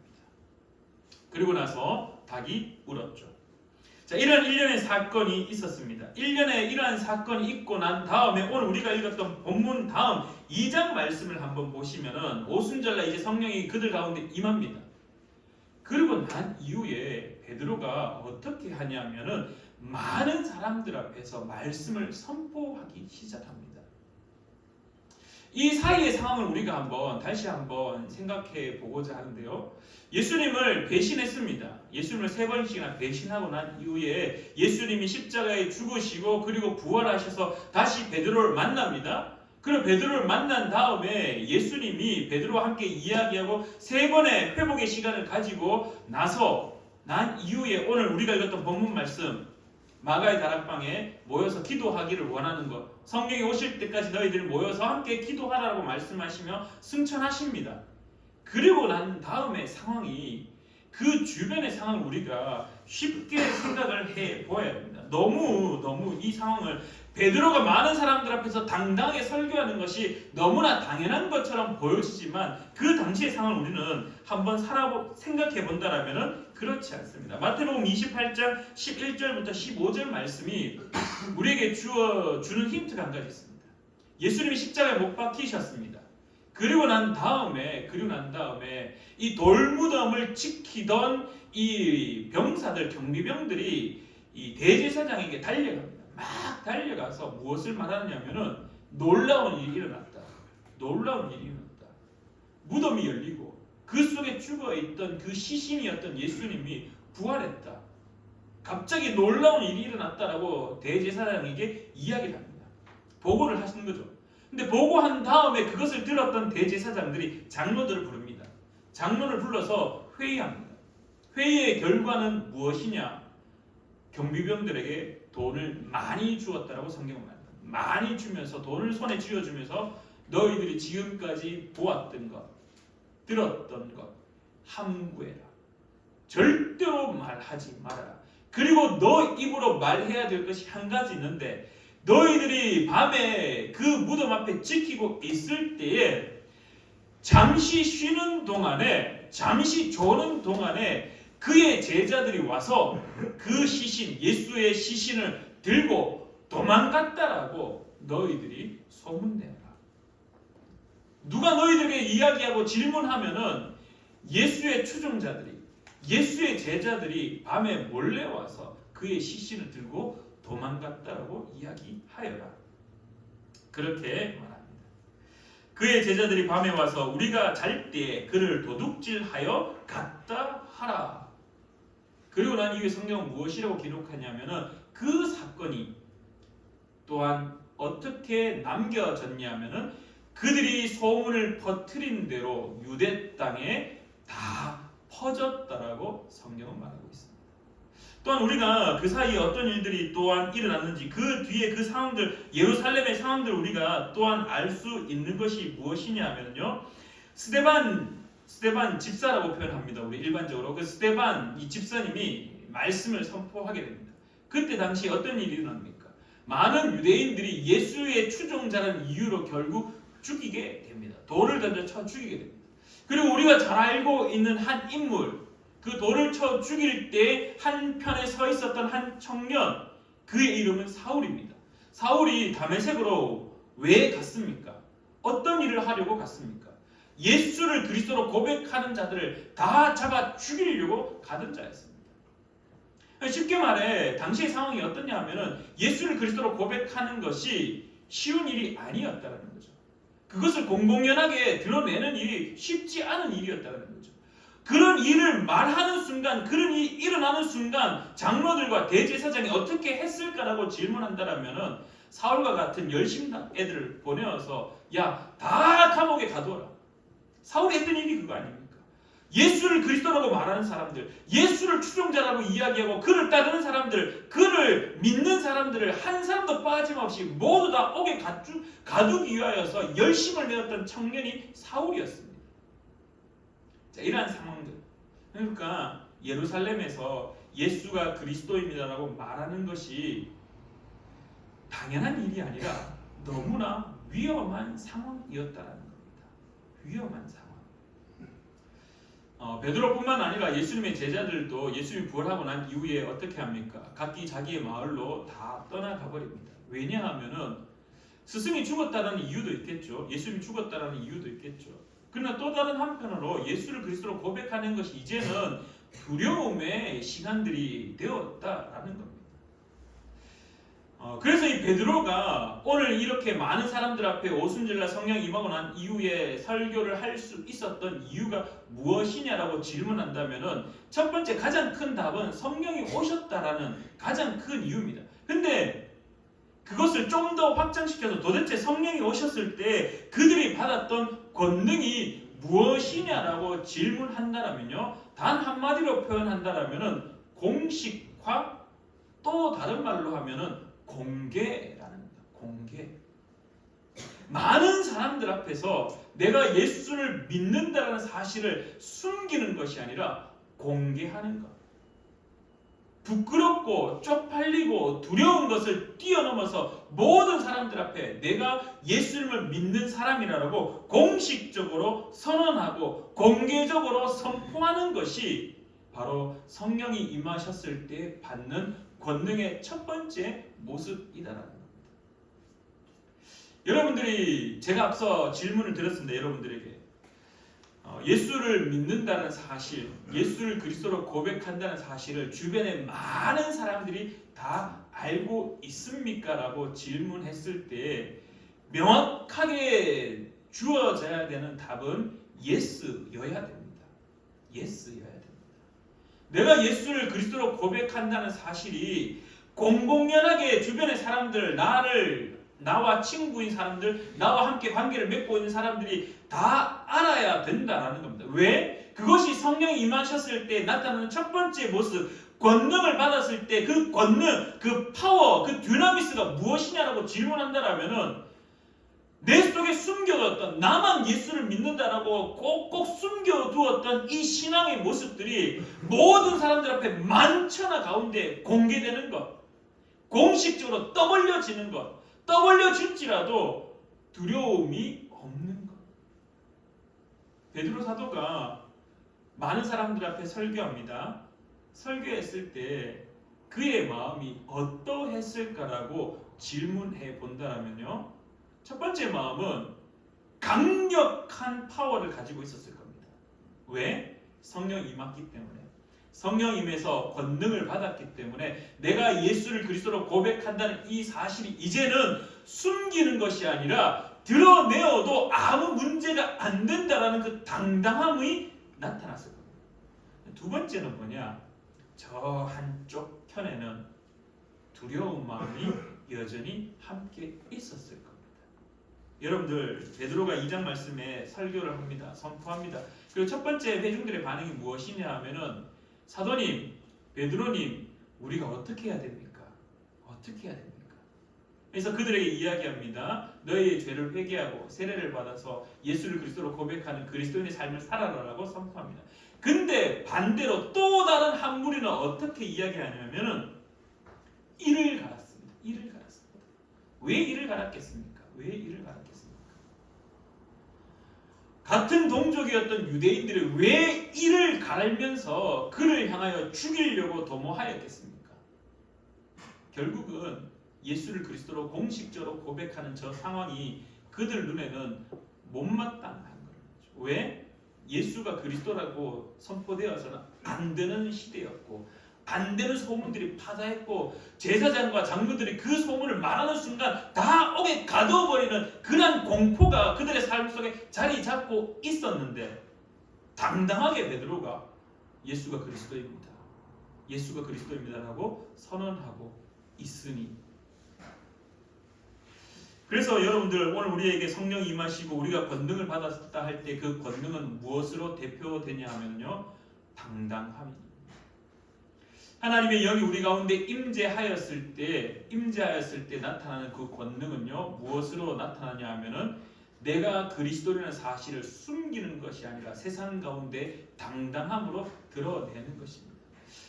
그리고 나서 닭이 울었죠. 자, 이런 일련의 사건이 있었습니다. 일련의 이러한 사건이 있고 난 다음에 오늘 우리가 읽었던 본문 다음 2장 말씀을 한번 보시면은 오순절날 이제 성령이 그들 가운데 임합니다. 그리고 난 이후에 베드로가 어떻게 하냐면은 많은 사람들 앞에서 말씀을 선포하기 시작합니다. 이 사이의 상황을 우리가 다시 한번 생각해 보고자 하는데요. 예수님을 배신했습니다. 예수님을 3번씩이나 배신하고 난 이후에 예수님이 십자가에 죽으시고 그리고 부활하셔서 다시 베드로를 만납니다. 그리고 베드로를 만난 다음에 예수님이 베드로와 함께 이야기하고 3번의 회복의 시간을 가지고 나서 난 이후에 오늘 우리가 읽었던 본문 말씀 마가의 다락방에 모여서 기도하기를 원하는 것, 성령이 오실 때까지 너희들이 모여서 함께 기도하라고 말씀하시며 승천하십니다. 그리고 난 다음에 상황이 그 주변의 상황을 우리가 쉽게 생각을 해 보아야 됩니다. 너무 이 상황을 베드로가 많은 사람들 앞에서 당당하게 설교하는 것이 너무나 당연한 것처럼 보여지지만 그 당시의 상황을 우리는 한번 생각해 본다라면 그렇지 않습니다. 마태복음 28장 11절부터 15절 말씀이 우리에게 주는 힌트가 한 가지 있습니다. 예수님이 십자가에 못 박히셨습니다. 그리고 난 다음에 이 돌무덤을 지키던 이 병사들, 경비병들이 이 대제사장에게 달려갑니다. 막 달려가서 무엇을 말하느냐면은 놀라운 일이 일어났다. 무덤이 열리고 그 속에 죽어있던 그 시신이었던 예수님이 부활했다. 갑자기 놀라운 일이 일어났다라고 대제사장에게 이야기를 합니다. 보고를 하시는 거죠. 근데 보고한 다음에 그것을 들었던 대제사장들이 장로들을 부릅니다. 장로를 불러서 회의합니다. 회의의 결과는 무엇이냐? 경비병들에게 돈을 많이 주었다라고 성경은 말합니다. 많이 주면서 돈을 손에 쥐어주면서 너희들이 지금까지 보았던 것, 들었던 것 함구해라. 절대로 말하지 말아라. 그리고 너 입으로 말해야 될 것이 한 가지 있는데 너희들이 밤에 그 무덤 앞에 지키고 있을 때에 잠시 쉬는 동안에, 잠시 조는 동안에 그의 제자들이 와서 그 시신, 예수의 시신을 들고 도망갔다라고 너희들이 소문내라. 누가 너희들에게 이야기하고 질문하면은 예수의 추종자들이, 예수의 제자들이 밤에 몰래 와서 그의 시신을 들고 도망갔다라고 이야기하여라. 그렇게 말합니다. 그의 제자들이 밤에 와서 우리가 잘 때 그를 도둑질하여 갔다 하라. 그리고 난 이후에 성경은 무엇이라고 기록하냐면은 그 사건이 또한 어떻게 남겨졌냐면은 그들이 소문을 퍼뜨린 대로 유대 땅에 다 퍼졌다라고 성경은 말하고 있습니다. 또한 우리가 그 사이에 어떤 일들이 또한 일어났는지, 그 뒤에 그 상황들, 예루살렘의 상황들을 우리가 또한 알 수 있는 것이 무엇이냐면요, 스데반 집사라고 표현합니다. 우리 일반적으로 그 스데반 이 집사님이 말씀을 선포하게 됩니다. 그때 당시 어떤 일이 일어납니까? 많은 유대인들이 예수의 추종자라는 이유로 결국 죽이게 됩니다. 돌을 던져 쳐 죽이게 됩니다. 그리고 우리가 잘 알고 있는 한 인물, 그 돌을 쳐 죽일 때 한편에 서 있었던 한 청년, 그의 이름은 사울입니다. 사울이 다메섹으로 왜 갔습니까? 어떤 일을 하려고 갔습니까? 예수를 그리스도로 고백하는 자들을 다 잡아 죽이려고 가던 자였습니다. 쉽게 말해 당시의 상황이 어떻냐 하면은 예수를 그리스도로 고백하는 것이 쉬운 일이 아니었다는 거죠. 그것을 공공연하게 드러내는 일이 쉽지 않은 일이었다는 거죠. 그런 일을 말하는 순간, 그런 일이 일어나는 순간 장로들과 대제사장이 어떻게 했을까라고 질문한다라면은 사울과 같은 열심당 애들을 보내어서 야, 다 감옥에 가둬라. 사울이 했던 일이 그거 아닙니까? 예수를 그리스도라고 말하는 사람들, 예수를 추종자라고 이야기하고 그를 따르는 사람들, 그를 믿는 사람들을 한 사람도 빠짐없이 모두 다 옥에 가두기 위하여서 열심을 내었던 청년이 사울이었습니다. 자, 이러한 상황들, 그러니까 예루살렘에서 예수가 그리스도입니다라고 말하는 것이 당연한 일이 아니라 너무나 위험한 상황이었다는 겁니다. 위험한 상황. 베드로뿐만 아니라 예수님의 제자들도 예수님이 부활하고 난 이후에 어떻게 합니까? 각기 자기의 마을로 다 떠나가 버립니다. 왜냐하면은 스승이 죽었다는 이유도 있겠죠. 예수님이 죽었다는 이유도 있겠죠. 그러나 또 다른 한편으로 예수를 그리스도로 고백하는 것이 이제는 두려움의 시간들이 되었다라는 겁니다. 그래서 이 베드로가 오늘 이렇게 많은 사람들 앞에 오순절날 성령 임하고 난 이후에 설교를 할 수 있었던 이유가 무엇이냐라고 질문한다면은 첫 번째 가장 큰 답은 성령이 오셨다라는 가장 큰 이유입니다. 근데 그것을 좀 더 확장시켜서 도대체 성령이 오셨을 때 그들이 받았던 권능이 무엇이냐라고 질문한다라면요, 단 한마디로 표현한다라면은 공식화, 또 다른 말로 하면은 공개라는 겁니다. 공개. 많은 사람들 앞에서 내가 예수를 믿는다라는 사실을 숨기는 것이 아니라 공개하는 것. 부끄럽고 쪽팔리고 두려운 것을 뛰어넘어서 모든 사람들 앞에 내가 예수님을 믿는 사람이라고 공식적으로 선언하고 공개적으로 선포하는 것이 바로 성령이 임하셨을 때 받는 권능의 첫 번째 모습이다라는 겁니다. 여러분들이, 제가 앞서 질문을 드렸습니다. 여러분들에게 예수를 믿는다는 사실, 예수를 그리스도로 고백한다는 사실을 주변에 많은 사람들이 다 알고 있습니까? 라고 질문했을 때 명확하게 주어져야 되는 답은 예스여야 됩니다. 예스여야 됩니다. 내가 예수를 그리스도로 고백한다는 사실이 공공연하게 주변의 사람들, 나와 친구인 사람들, 나와 함께 관계를 맺고 있는 사람들이 다 알아야 된다는 겁니다. 왜? 그것이 성령이 임하셨을 때 나타나는 첫 번째 모습, 권능을 받았을 때 그 권능, 그 파워, 그 듀나미스가 무엇이냐라고 질문한다라면은 내 속에 숨겨뒀던, 나만 예수를 믿는다라고 꼭꼭 숨겨두었던 이 신앙의 모습들이 모든 사람들 앞에 만천하 가운데 공개되는 것, 공식적으로 떠벌려지는 것, 떠벌려질지라도 두려움이 없는 것. 베드로 사도가 많은 사람들 앞에 설교합니다. 설교했을 때 그의 마음이 어떠했을까라고 질문해 본다면요, 첫 번째 마음은 강력한 파워를 가지고 있었을 겁니다. 왜? 성령 임했기 때문에. 성령 임해서 권능을 받았기 때문에 내가 예수를 그리스도로 고백한다는 이 사실이 이제는 숨기는 것이 아니라 드러내어도 아무 문제가 안 된다라는 그 당당함이 나타났을 겁니다. 두 번째는 뭐냐? 저 한쪽 편에는 두려운 마음이 여전히 함께 있었을 겁니다. 여러분들 베드로가 2장 말씀에 설교를 합니다. 선포합니다. 그리고 첫 번째 회중들의 반응이 무엇이냐 하면은 사도님, 베드로님, 우리가 어떻게 해야 됩니까? 어떻게 해야 됩니까? 그래서 그들에게 이야기합니다. 너희의 죄를 회개하고 세례를 받아서 예수를 그리스도로 고백하는 그리스도인의 삶을 살아라라고 선포합니다. 근데 반대로 또 다른 한 무리는 어떻게 이야기하냐면은 이를 갈았습니다. 이를 갈았습니다. 왜 이를 갈았겠습니까? 왜 이를 갈았겠습니까? 같은 동족이었던 유대인들이 왜 이를 갈면서 그를 향하여 죽이려고 도모하였겠습니까? 결국은 예수를 그리스도로 공식적으로 고백하는 저 상황이 그들 눈에는 못마땅한 거죠. 왜? 예수가 그리스도라고 선포되어서는 안 되는 시대였고 안 되는 소문들이 파다했고 제사장과 장로들이 그 소문을 말하는 순간 다 옥에 가둬버리는 그런 공포가 그들의 삶 속에 자리 잡고 있었는데 당당하게 베드로가 예수가 그리스도입니다. 예수가 그리스도입니다라고 선언하고 있으니 그래서 여러분들 오늘 우리에게 성령 임하시고 우리가 권능을 받았다 할 때 그 권능은 무엇으로 대표되냐 하면요 당당함입니다. 하나님의 영이 우리 가운데 임재하였을 때 나타나는 그 권능은요 무엇으로 나타나냐 하면은 내가 그리스도라는 사실을 숨기는 것이 아니라 세상 가운데 당당함으로 드러내는 것입니다.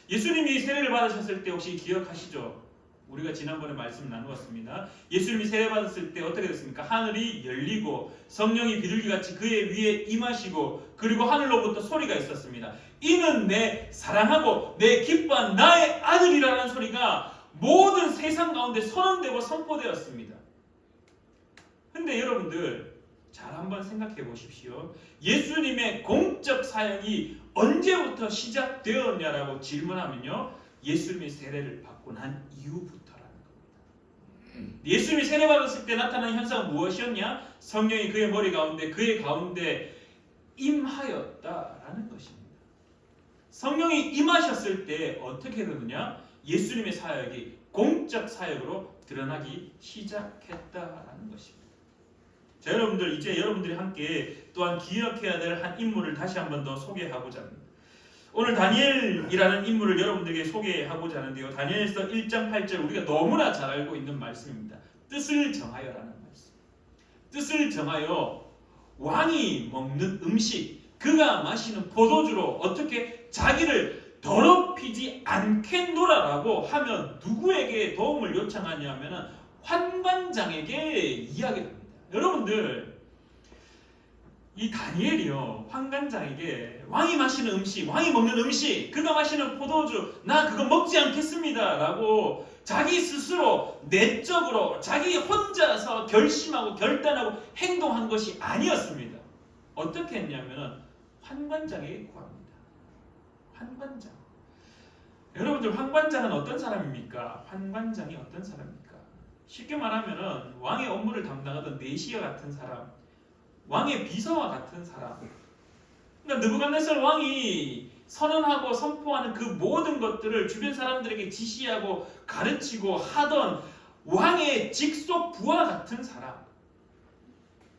예수님이 세례를 받으셨을 때 혹시 기억하시죠? 우리가 지난번에 말씀 나누었습니다. 예수님이 세례 받았을 때 어떻게 됐습니까? 하늘이 열리고 성령이 비둘기같이 그의 위에 임하시고 그리고 하늘로부터 소리가 있었습니다. 이는 내 사랑하고 내 기뻐한 나의 아들이라는 소리가 모든 세상 가운데 선언되고 선포되었습니다. 근데 여러분들 잘 한번 생각해 보십시오. 예수님의 공적 사역이 언제부터 시작되었냐라고 질문하면요 예수님이 세례를 받고 난 이후부터라는 겁니다. 예수님이 세례 받았을 때 나타난 현상은 무엇이었냐? 성령이 그의 머리 가운데 그의 가운데 임하였다라는 것입니다. 성령이 임하셨을 때 어떻게 되느냐? 예수님의 사역이 공적 사역으로 드러나기 시작했다라는 것입니다. 자, 여러분들 이제 여러분들이 함께 또한 기억해야 될 한 인물을 다시 한번 더 소개하고자 합니다. 오늘 다니엘이라는 인물을 여러분들에게 소개하고자 하는데요. 다니엘서 1장 8절 우리가 너무나 잘 알고 있는 말씀입니다. 뜻을 정하여라는 말씀. 뜻을 정하여 왕이 먹는 음식, 그가 마시는 포도주로 어떻게 자기를 더럽히지 않겠노라라고 하면 누구에게 도움을 요청하냐면 환관장에게 이야기합니다. 여러분들 이 다니엘이요 환관장에게 왕이 마시는 음식, 왕이 먹는 음식, 그가 마시는 포도주 나 그거 먹지 않겠습니다 라고 자기 스스로 내적으로 자기 혼자서 결심하고 결단하고 행동한 것이 아니었습니다. 어떻게 했냐면 환관장에게 구합니다. 환관장. 여러분들 환관장은 어떤 사람입니까? 환관장이 어떤 사람입니까? 쉽게 말하면 왕의 업무를 담당하던 내시와 같은 사람, 왕의 비서와 같은 사람. 그러니까 느부갓네살 왕이 선언하고 선포하는 그 모든 것들을 주변 사람들에게 지시하고 가르치고 하던 왕의 직속 부하 같은 사람.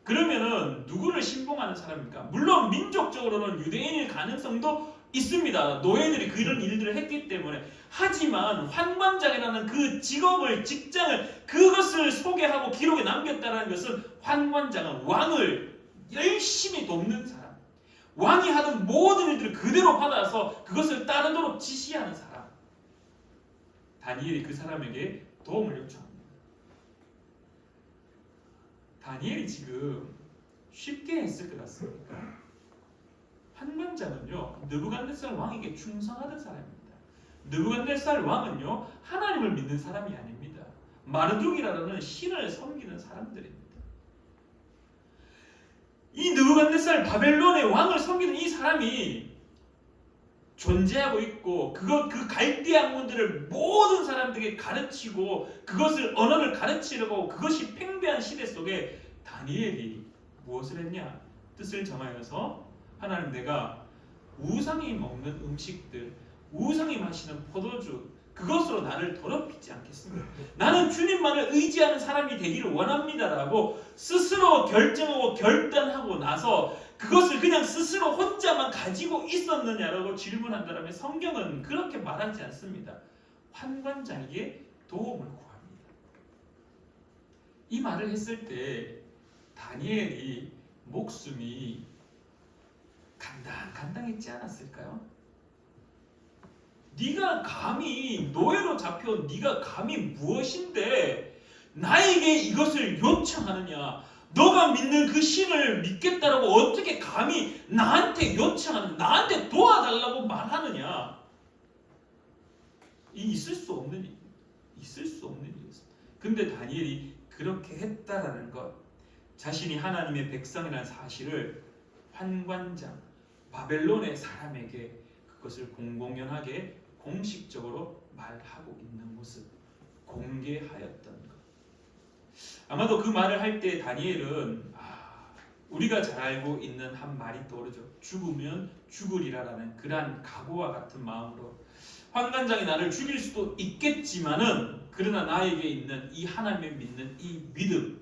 그러면은 누구를 신봉하는 사람입니까? 물론 민족적으로는 유대인일 가능성도 있습니다. 노예들이 그런 일들을 했기 때문에. 하지만 환관장이라는 그 직업을, 직장을, 그것을 소개하고 기록에 남겼다는 것은 환관장은 왕을 열심히 돕는 사람, 왕이 하던 모든 일들을 그대로 받아서 그것을 따르도록 지시하는 사람. 다니엘이 그 사람에게 도움을 요청합니다. 다니엘이 지금 쉽게 했을 것 같습니까? 환관장은요 느부갓네살 왕에게 충성하던 사람입니다. 느부갓네살 왕은요 하나님을 믿는 사람이 아닙니다. 마르둑이라는 신을 섬기는 사람들입니다. 이 느부갓네살 바벨론의 왕을 섬기는 이 사람이 존재하고 있고 그 갈대 학문들을 모든 사람들에게 가르치고 그것을 언어를 가르치려고 그것이 팽배한 시대 속에 다니엘이 무엇을 했냐? 뜻을 정하여서 하나님 내가 우상이 먹는 음식들, 우상이 마시는 포도주 그것으로 나를 더럽히지 않겠습니다. 나는 주님만을 의지하는 사람이 되기를 원합니다라고 스스로 결정하고 결단하고 나서 그것을 그냥 스스로 혼자만 가지고 있었느냐라고 질문한다면 성경은 그렇게 말하지 않습니다. 환관장에게 도움을 구합니다. 이 말을 했을 때 다니엘이 목숨이 간당간당했지 않았을까요? 네가 감히 노예로 잡혀온 네가 감히 무엇인데 나에게 이것을 요청하느냐? 너가 믿는 그 신을 믿겠다라고 어떻게 감히 나한테 요청하는, 나한테 도와달라고 말하느냐? 있을 수 없는 일이었습니다. 근데 다니엘이 그렇게 했다라는 것, 자신이 하나님의 백성이라는 사실을 환관장 바벨론의 사람에게 그것을 공공연하게 공식적으로 말하고 있는 모습, 공개하였던 것. 아마도 그 말을 할 때 다니엘은 우리가 잘 알고 있는 한 말이 떠오르죠. 죽으면 죽으리라라는 그러한 각오와 같은 마음으로 환관장이 나를 죽일 수도 있겠지만은 그러나 나에게 있는 이 하나님을 믿는 이 믿음,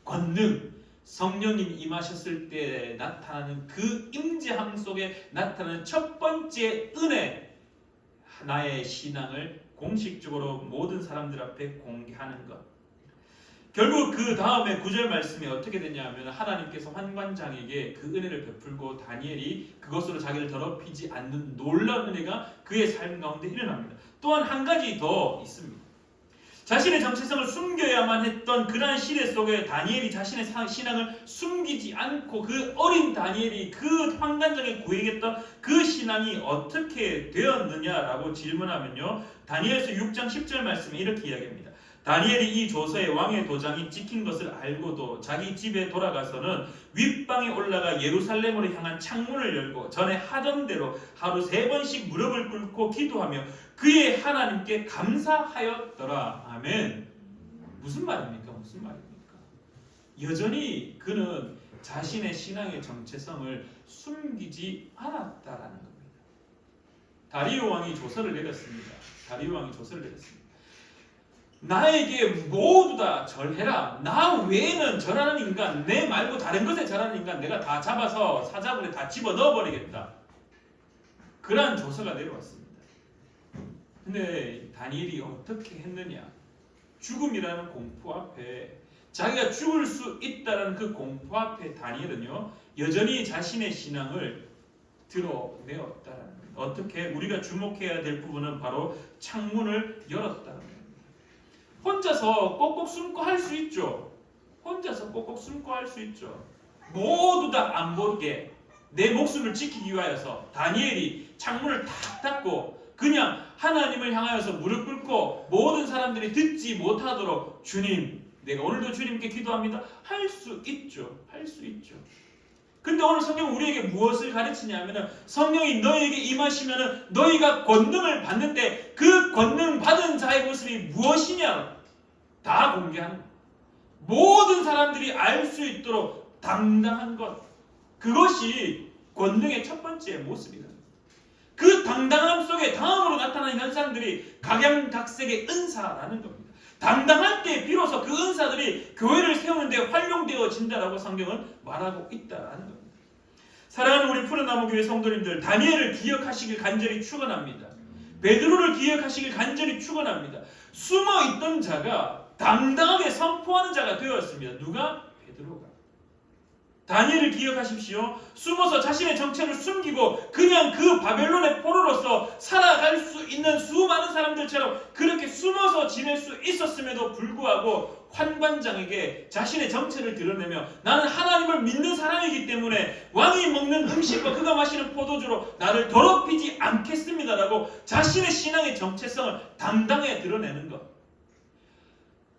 권능, 성령님 임하셨을 때 나타나는 그 임재함 속에 나타나는 첫 번째 은혜, 나의 신앙을 공식적으로 모든 사람들 앞에 공개하는 것. 결국 그 다음에 9절 말씀이 어떻게 되냐면 하나님께서 환관장에게 그 은혜를 베풀고 다니엘이 그것으로 자기를 더럽히지 않는 놀라운 은혜가 그의 삶 가운데 일어납니다. 또한 한 가지 더 있습니다. 자신의 정체성을 숨겨야만 했던 그러한 시대 속에 다니엘이 자신의 신앙을 숨기지 않고 그 어린 다니엘이 그 환관장에 구해겠던 그 신앙이 어떻게 되었느냐라고 질문하면요. 다니엘서 6장 10절 말씀에 이렇게 이야기합니다. 다니엘이 이 조서에 왕의 도장이 찍힌 것을 알고도 자기 집에 돌아가서는 윗방에 올라가 예루살렘으로 향한 창문을 열고 전에 하던 대로 하루 3번씩 무릎을 꿇고 기도하며 그의 하나님께 감사하였더라. 아멘. 무슨 말입니까? 여전히 그는 자신의 신앙의 정체성을 숨기지 않았다라는 겁니다. 다리오 왕이 조서를 내렸습니다. 나에게 모두 다 절해라. 나 외에는 절하는 인간, 내 말고 다른 것에 절하는 인간 내가 다 잡아서 사자굴에 다 집어넣어버리겠다. 그러한 조서가 내려왔습니다. 근데 다니엘이 어떻게 했느냐? 죽음이라는 공포 앞에, 자기가 죽을 수 있다는 그 공포 앞에 다니엘은요 여전히 자신의 신앙을 드러내었다는 거예요. 어떻게? 우리가 주목해야 될 부분은 바로 창문을 열었다는 거예요. 혼자서 꼭꼭 숨고 할 수 있죠. 모두 다 안 보게 내 목숨을 지키기 위하여서 다니엘이 창문을 탁 닫고 그냥 하나님을 향하여서 무릎 꿇고 모든 사람들이 듣지 못하도록 주님, 내가 오늘도 주님께 기도합니다. 할 수 있죠. 근데 오늘 성경은 우리에게 무엇을 가르치냐면 성령이 너희에게 임하시면 너희가 권능을 받는데 그 권능 받은 자의 모습이 무엇이냐 다 공개하는 거예요. 모든 사람들이 알 수 있도록 당당한 것, 그것이 권능의 첫 번째 모습이다. 그 당당함 속에 다음으로 나타나는 현상들이 각양각색의 은사라는 겁니다. 당당할 때 비로소 그 은사들이 교회를 세우는 데 활용되어진다라고 성경은 말하고 있다라는 겁니다. 사랑하는 우리 푸른나무 교회 성도님들, 다니엘을 기억하시길 간절히 축원합니다. 베드로를 기억하시길 간절히 축원합니다. 숨어있던 자가 당당하게 선포하는 자가 되었습니다. 누가? 베드로가. 다니엘을 기억하십시오. 숨어서 자신의 정체를 숨기고 그냥 그 바벨론의 포로로서 살아갈 수 있는 수많은 사람들처럼 그렇게 숨어서 지낼 수 있었음에도 불구하고 환관장에게 자신의 정체를 드러내며 나는 하나님을 믿는 사람이기 때문에 왕이 먹는 음식과 그가 마시는 포도주로 나를 더럽히지 않겠습니다라고 자신의 신앙의 정체성을 당당하게 드러내는 것.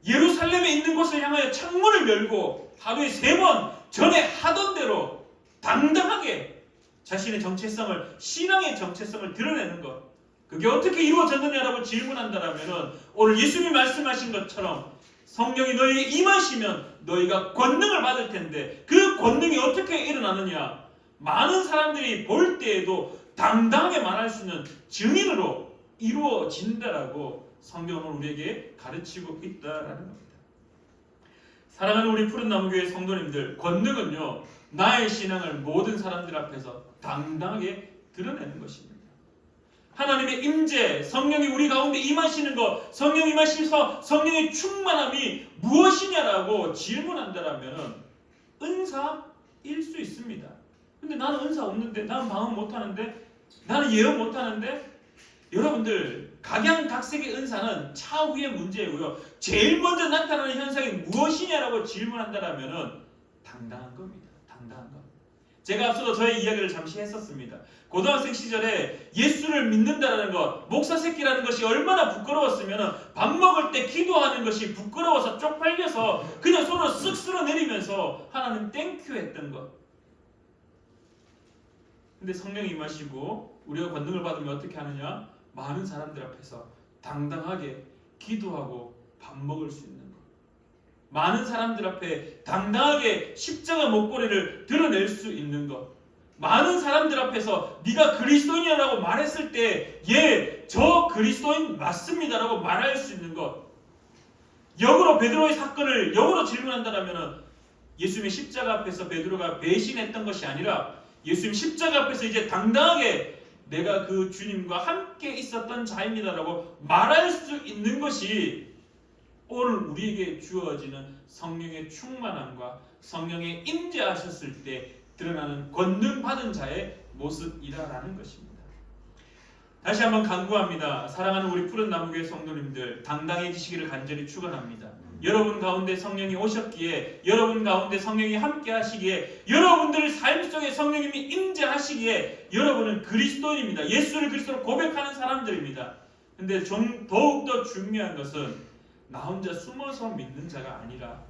예루살렘에 있는 곳을 향하여 창문을 열고 하루에 3번 전에 하던 대로 당당하게 자신의 정체성을, 신앙의 정체성을 드러내는 것, 그게 어떻게 이루어졌느냐라고 질문한다면 오늘 예수님이 말씀하신 것처럼 성령이 너희에게 임하시면 너희가 권능을 받을 텐데 그 권능이 어떻게 일어나느냐, 많은 사람들이 볼 때에도 당당하게 말할 수 있는 증인으로 이루어진다라고 성경은 우리에게 가르치고 있다라는 겁니다. 사랑하는 우리 푸른나무교회 성도님들, 권능은요, 나의 신앙을 모든 사람들 앞에서 당당하게 드러내는 것입니다. 하나님의 임재, 성령이 우리 가운데 임하시는 것, 성령이 임하셔서 성령의 충만함이 무엇이냐라고 질문한다면 은사일 수 있습니다. 근데 나는 은사 없는데, 나는 방언 못하는데, 나는 예언 못하는데, 여러분들 각양각색의 은사는 차후의 문제이고요. 제일 먼저 나타나는 현상이 무엇이냐라고 질문한다면 당당한 겁니다. 당당한 것. 제가 앞서도 저의 이야기를 잠시 했었습니다. 고등학생 시절에 예수를 믿는다는 것, 목사 새끼라는 것이 얼마나 부끄러웠으면 밥 먹을 때 기도하는 것이 부끄러워서 쪽팔려서 그냥 손을 쓱 쓸어내리면서 하나님 땡큐 했던 것. 근데 성령이 임하시고 우리가 권능을 받으면 어떻게 하느냐? 많은 사람들 앞에서 당당하게 기도하고 밥 먹을 수 있는 것. 많은 사람들 앞에 당당하게 십자가 목걸이를 드러낼 수 있는 것. 많은 사람들 앞에서 네가 그리스도인이라고 말했을 때 예, 저 그리스도인 맞습니다라고 말할 수 있는 것. 역으로 베드로의 사건을 역으로 질문한다면 예수님의 십자가 앞에서 베드로가 배신했던 것이 아니라 예수님 십자가 앞에서 이제 당당하게 내가 그 주님과 함께 있었던 자입니다라고 말할 수 있는 것이 오늘 우리에게 주어지는 성령의 충만함과 성령의 임재하셨을 때 드러나는 권능 받은 자의 모습이라는 것입니다. 다시 한번 간구합니다. 사랑하는 우리 푸른 나무교회 성도님들, 당당해지시기를 간절히 축원합니다. 여러분 가운데 성령이 오셨기에, 여러분 가운데 성령이 함께 하시기에, 여러분들 삶 속에 성령님이 임재하시기에 여러분은 그리스도인입니다. 예수를 그리스도로 고백하는 사람들입니다. 근데 더욱더 중요한 것은 나 혼자 숨어서 믿는 자가 아니라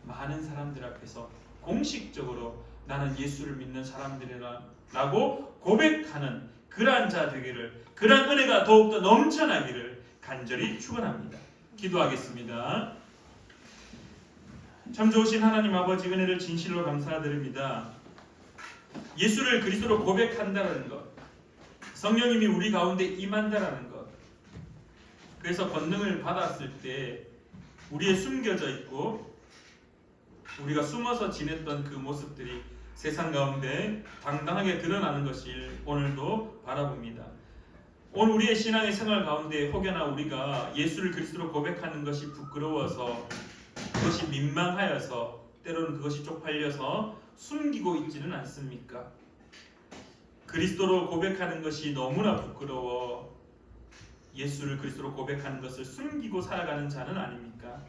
많은 사람들 앞에서 공식적으로 나는 예수를 믿는 사람들이라고 고백하는 그러한 자 되기를, 그러한 은혜가 더욱더 넘쳐나기를 간절히 축원합니다. 기도하겠습니다. 참 좋으신 하나님 아버지, 은혜를 진실로 감사드립니다. 예수를 그리스도로 고백한다는 것, 성령님이 우리 가운데 임한다는 것, 그래서 권능을 받았을 때 우리의 숨겨져 있고 우리가 숨어서 지냈던 그 모습들이 세상 가운데 당당하게 드러나는 것을 오늘도 바라봅니다. 오늘 우리의 신앙의 생활 가운데 혹여나 우리가 예수를 그리스도로 고백하는 것이 부끄러워서, 그것이 민망하여서, 때로는 그것이 쪽팔려서 숨기고 있지는 않습니까? 그리스도로 고백하는 것이 너무나 부끄러워 예수를 그리스도로 고백하는 것을 숨기고 살아가는 자는 아닙니까?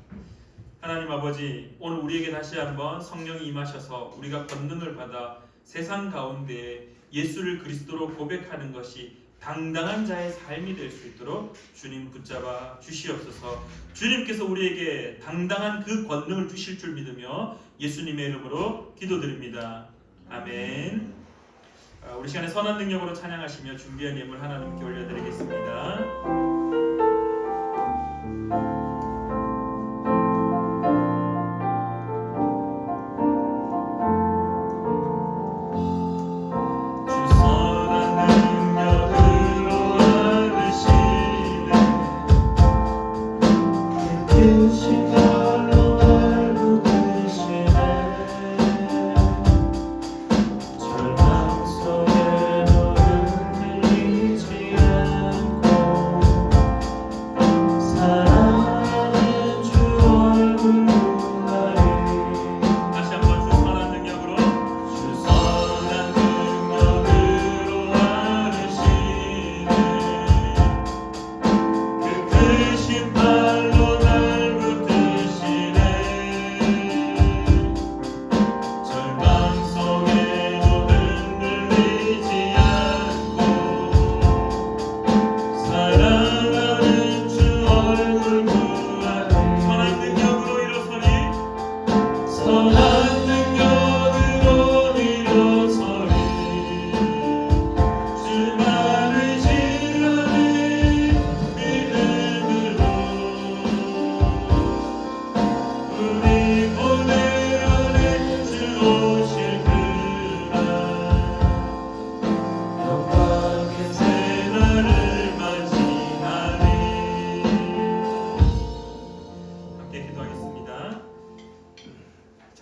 하나님 아버지, 오늘 우리에게 다시 한번 성령이 임하셔서 우리가 권능을 받아 세상 가운데 예수를 그리스도로 고백하는 것이 당당한 자의 삶이 될 수 있도록 주님 붙잡아 주시옵소서. 주님께서 우리에게 당당한 그 권능을 주실 줄 믿으며 예수님의 이름으로 기도드립니다. 아멘. 우리 시간에 선한 능력으로 찬양하시며 준비한 예물 하나님께 올려드리겠습니다. 절망 속에도 흔들리지 않고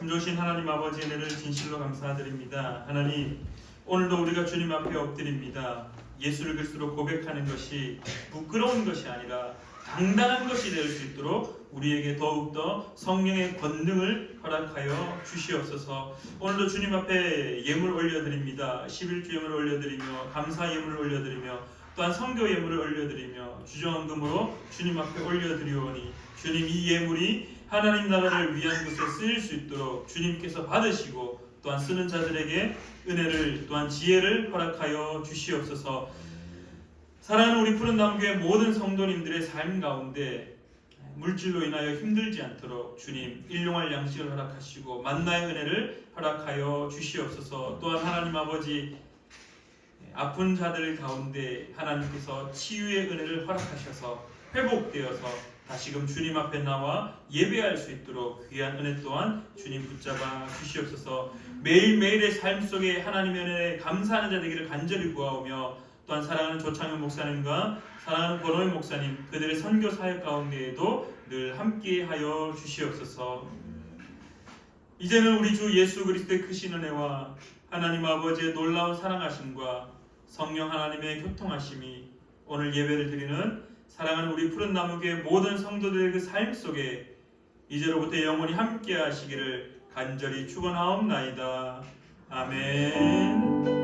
참 좋으신 하나님 아버지의 은혜를 진실로 감사드립니다. 하나님, 오늘도 우리가 주님 앞에 엎드립니다. 예수를 그리스도로 고백하는 것이 부끄러운 것이 아니라 당당한 것이 될 수 있도록 우리에게 더욱더 성령의 권능을 허락하여 주시옵소서. 오늘도 주님 앞에 예물 올려드립니다. 11주 예물을 올려드리며 감사 예물을 올려드리며 또한 성교 예물을 올려드리며 주정헌금으로 주님 앞에 올려드리오니 주님, 이 예물이 하나님 나라를 위한 곳에 쓰일 수 있도록 주님께서 받으시고 또한 쓰는 자들에게 은혜를 또한 지혜를 허락하여 주시옵소서. 사랑하는 우리 푸른 나무교회 모든 성도님들의 삶 가운데 물질로 인하여 힘들지 않도록 주님 일용할 양식을 허락하시고 만나의 은혜를 허락하여 주시옵소서. 또한 하나님 아버지, 아픈 자들 가운데 하나님께서 치유의 은혜를 허락하셔서 회복되어서 다시금 주님 앞에 나와 예배할 수 있도록 귀한 은혜 또한 주님 붙잡아 주시옵소서. 매일매일의 삶 속에 하나님의 은혜에 감사하는 자 되기를 간절히 구하오며 또한 사랑하는 조창현 목사님과 사랑하는 권호영 목사님, 그들의 선교 사역 가운데에도 늘 함께하여 주시옵소서. 이제는 우리 주 예수 그리스도의 크신 은혜와 하나님 아버지의 놀라운 사랑하심과 성령 하나님의 교통하심이 오늘 예배를 드리는 사랑하는 우리 푸른 나무교회 모든 성도들의 그 삶 속에 이제로부터 영원히 함께 하시기를 간절히 축원하옵나이다. 아멘.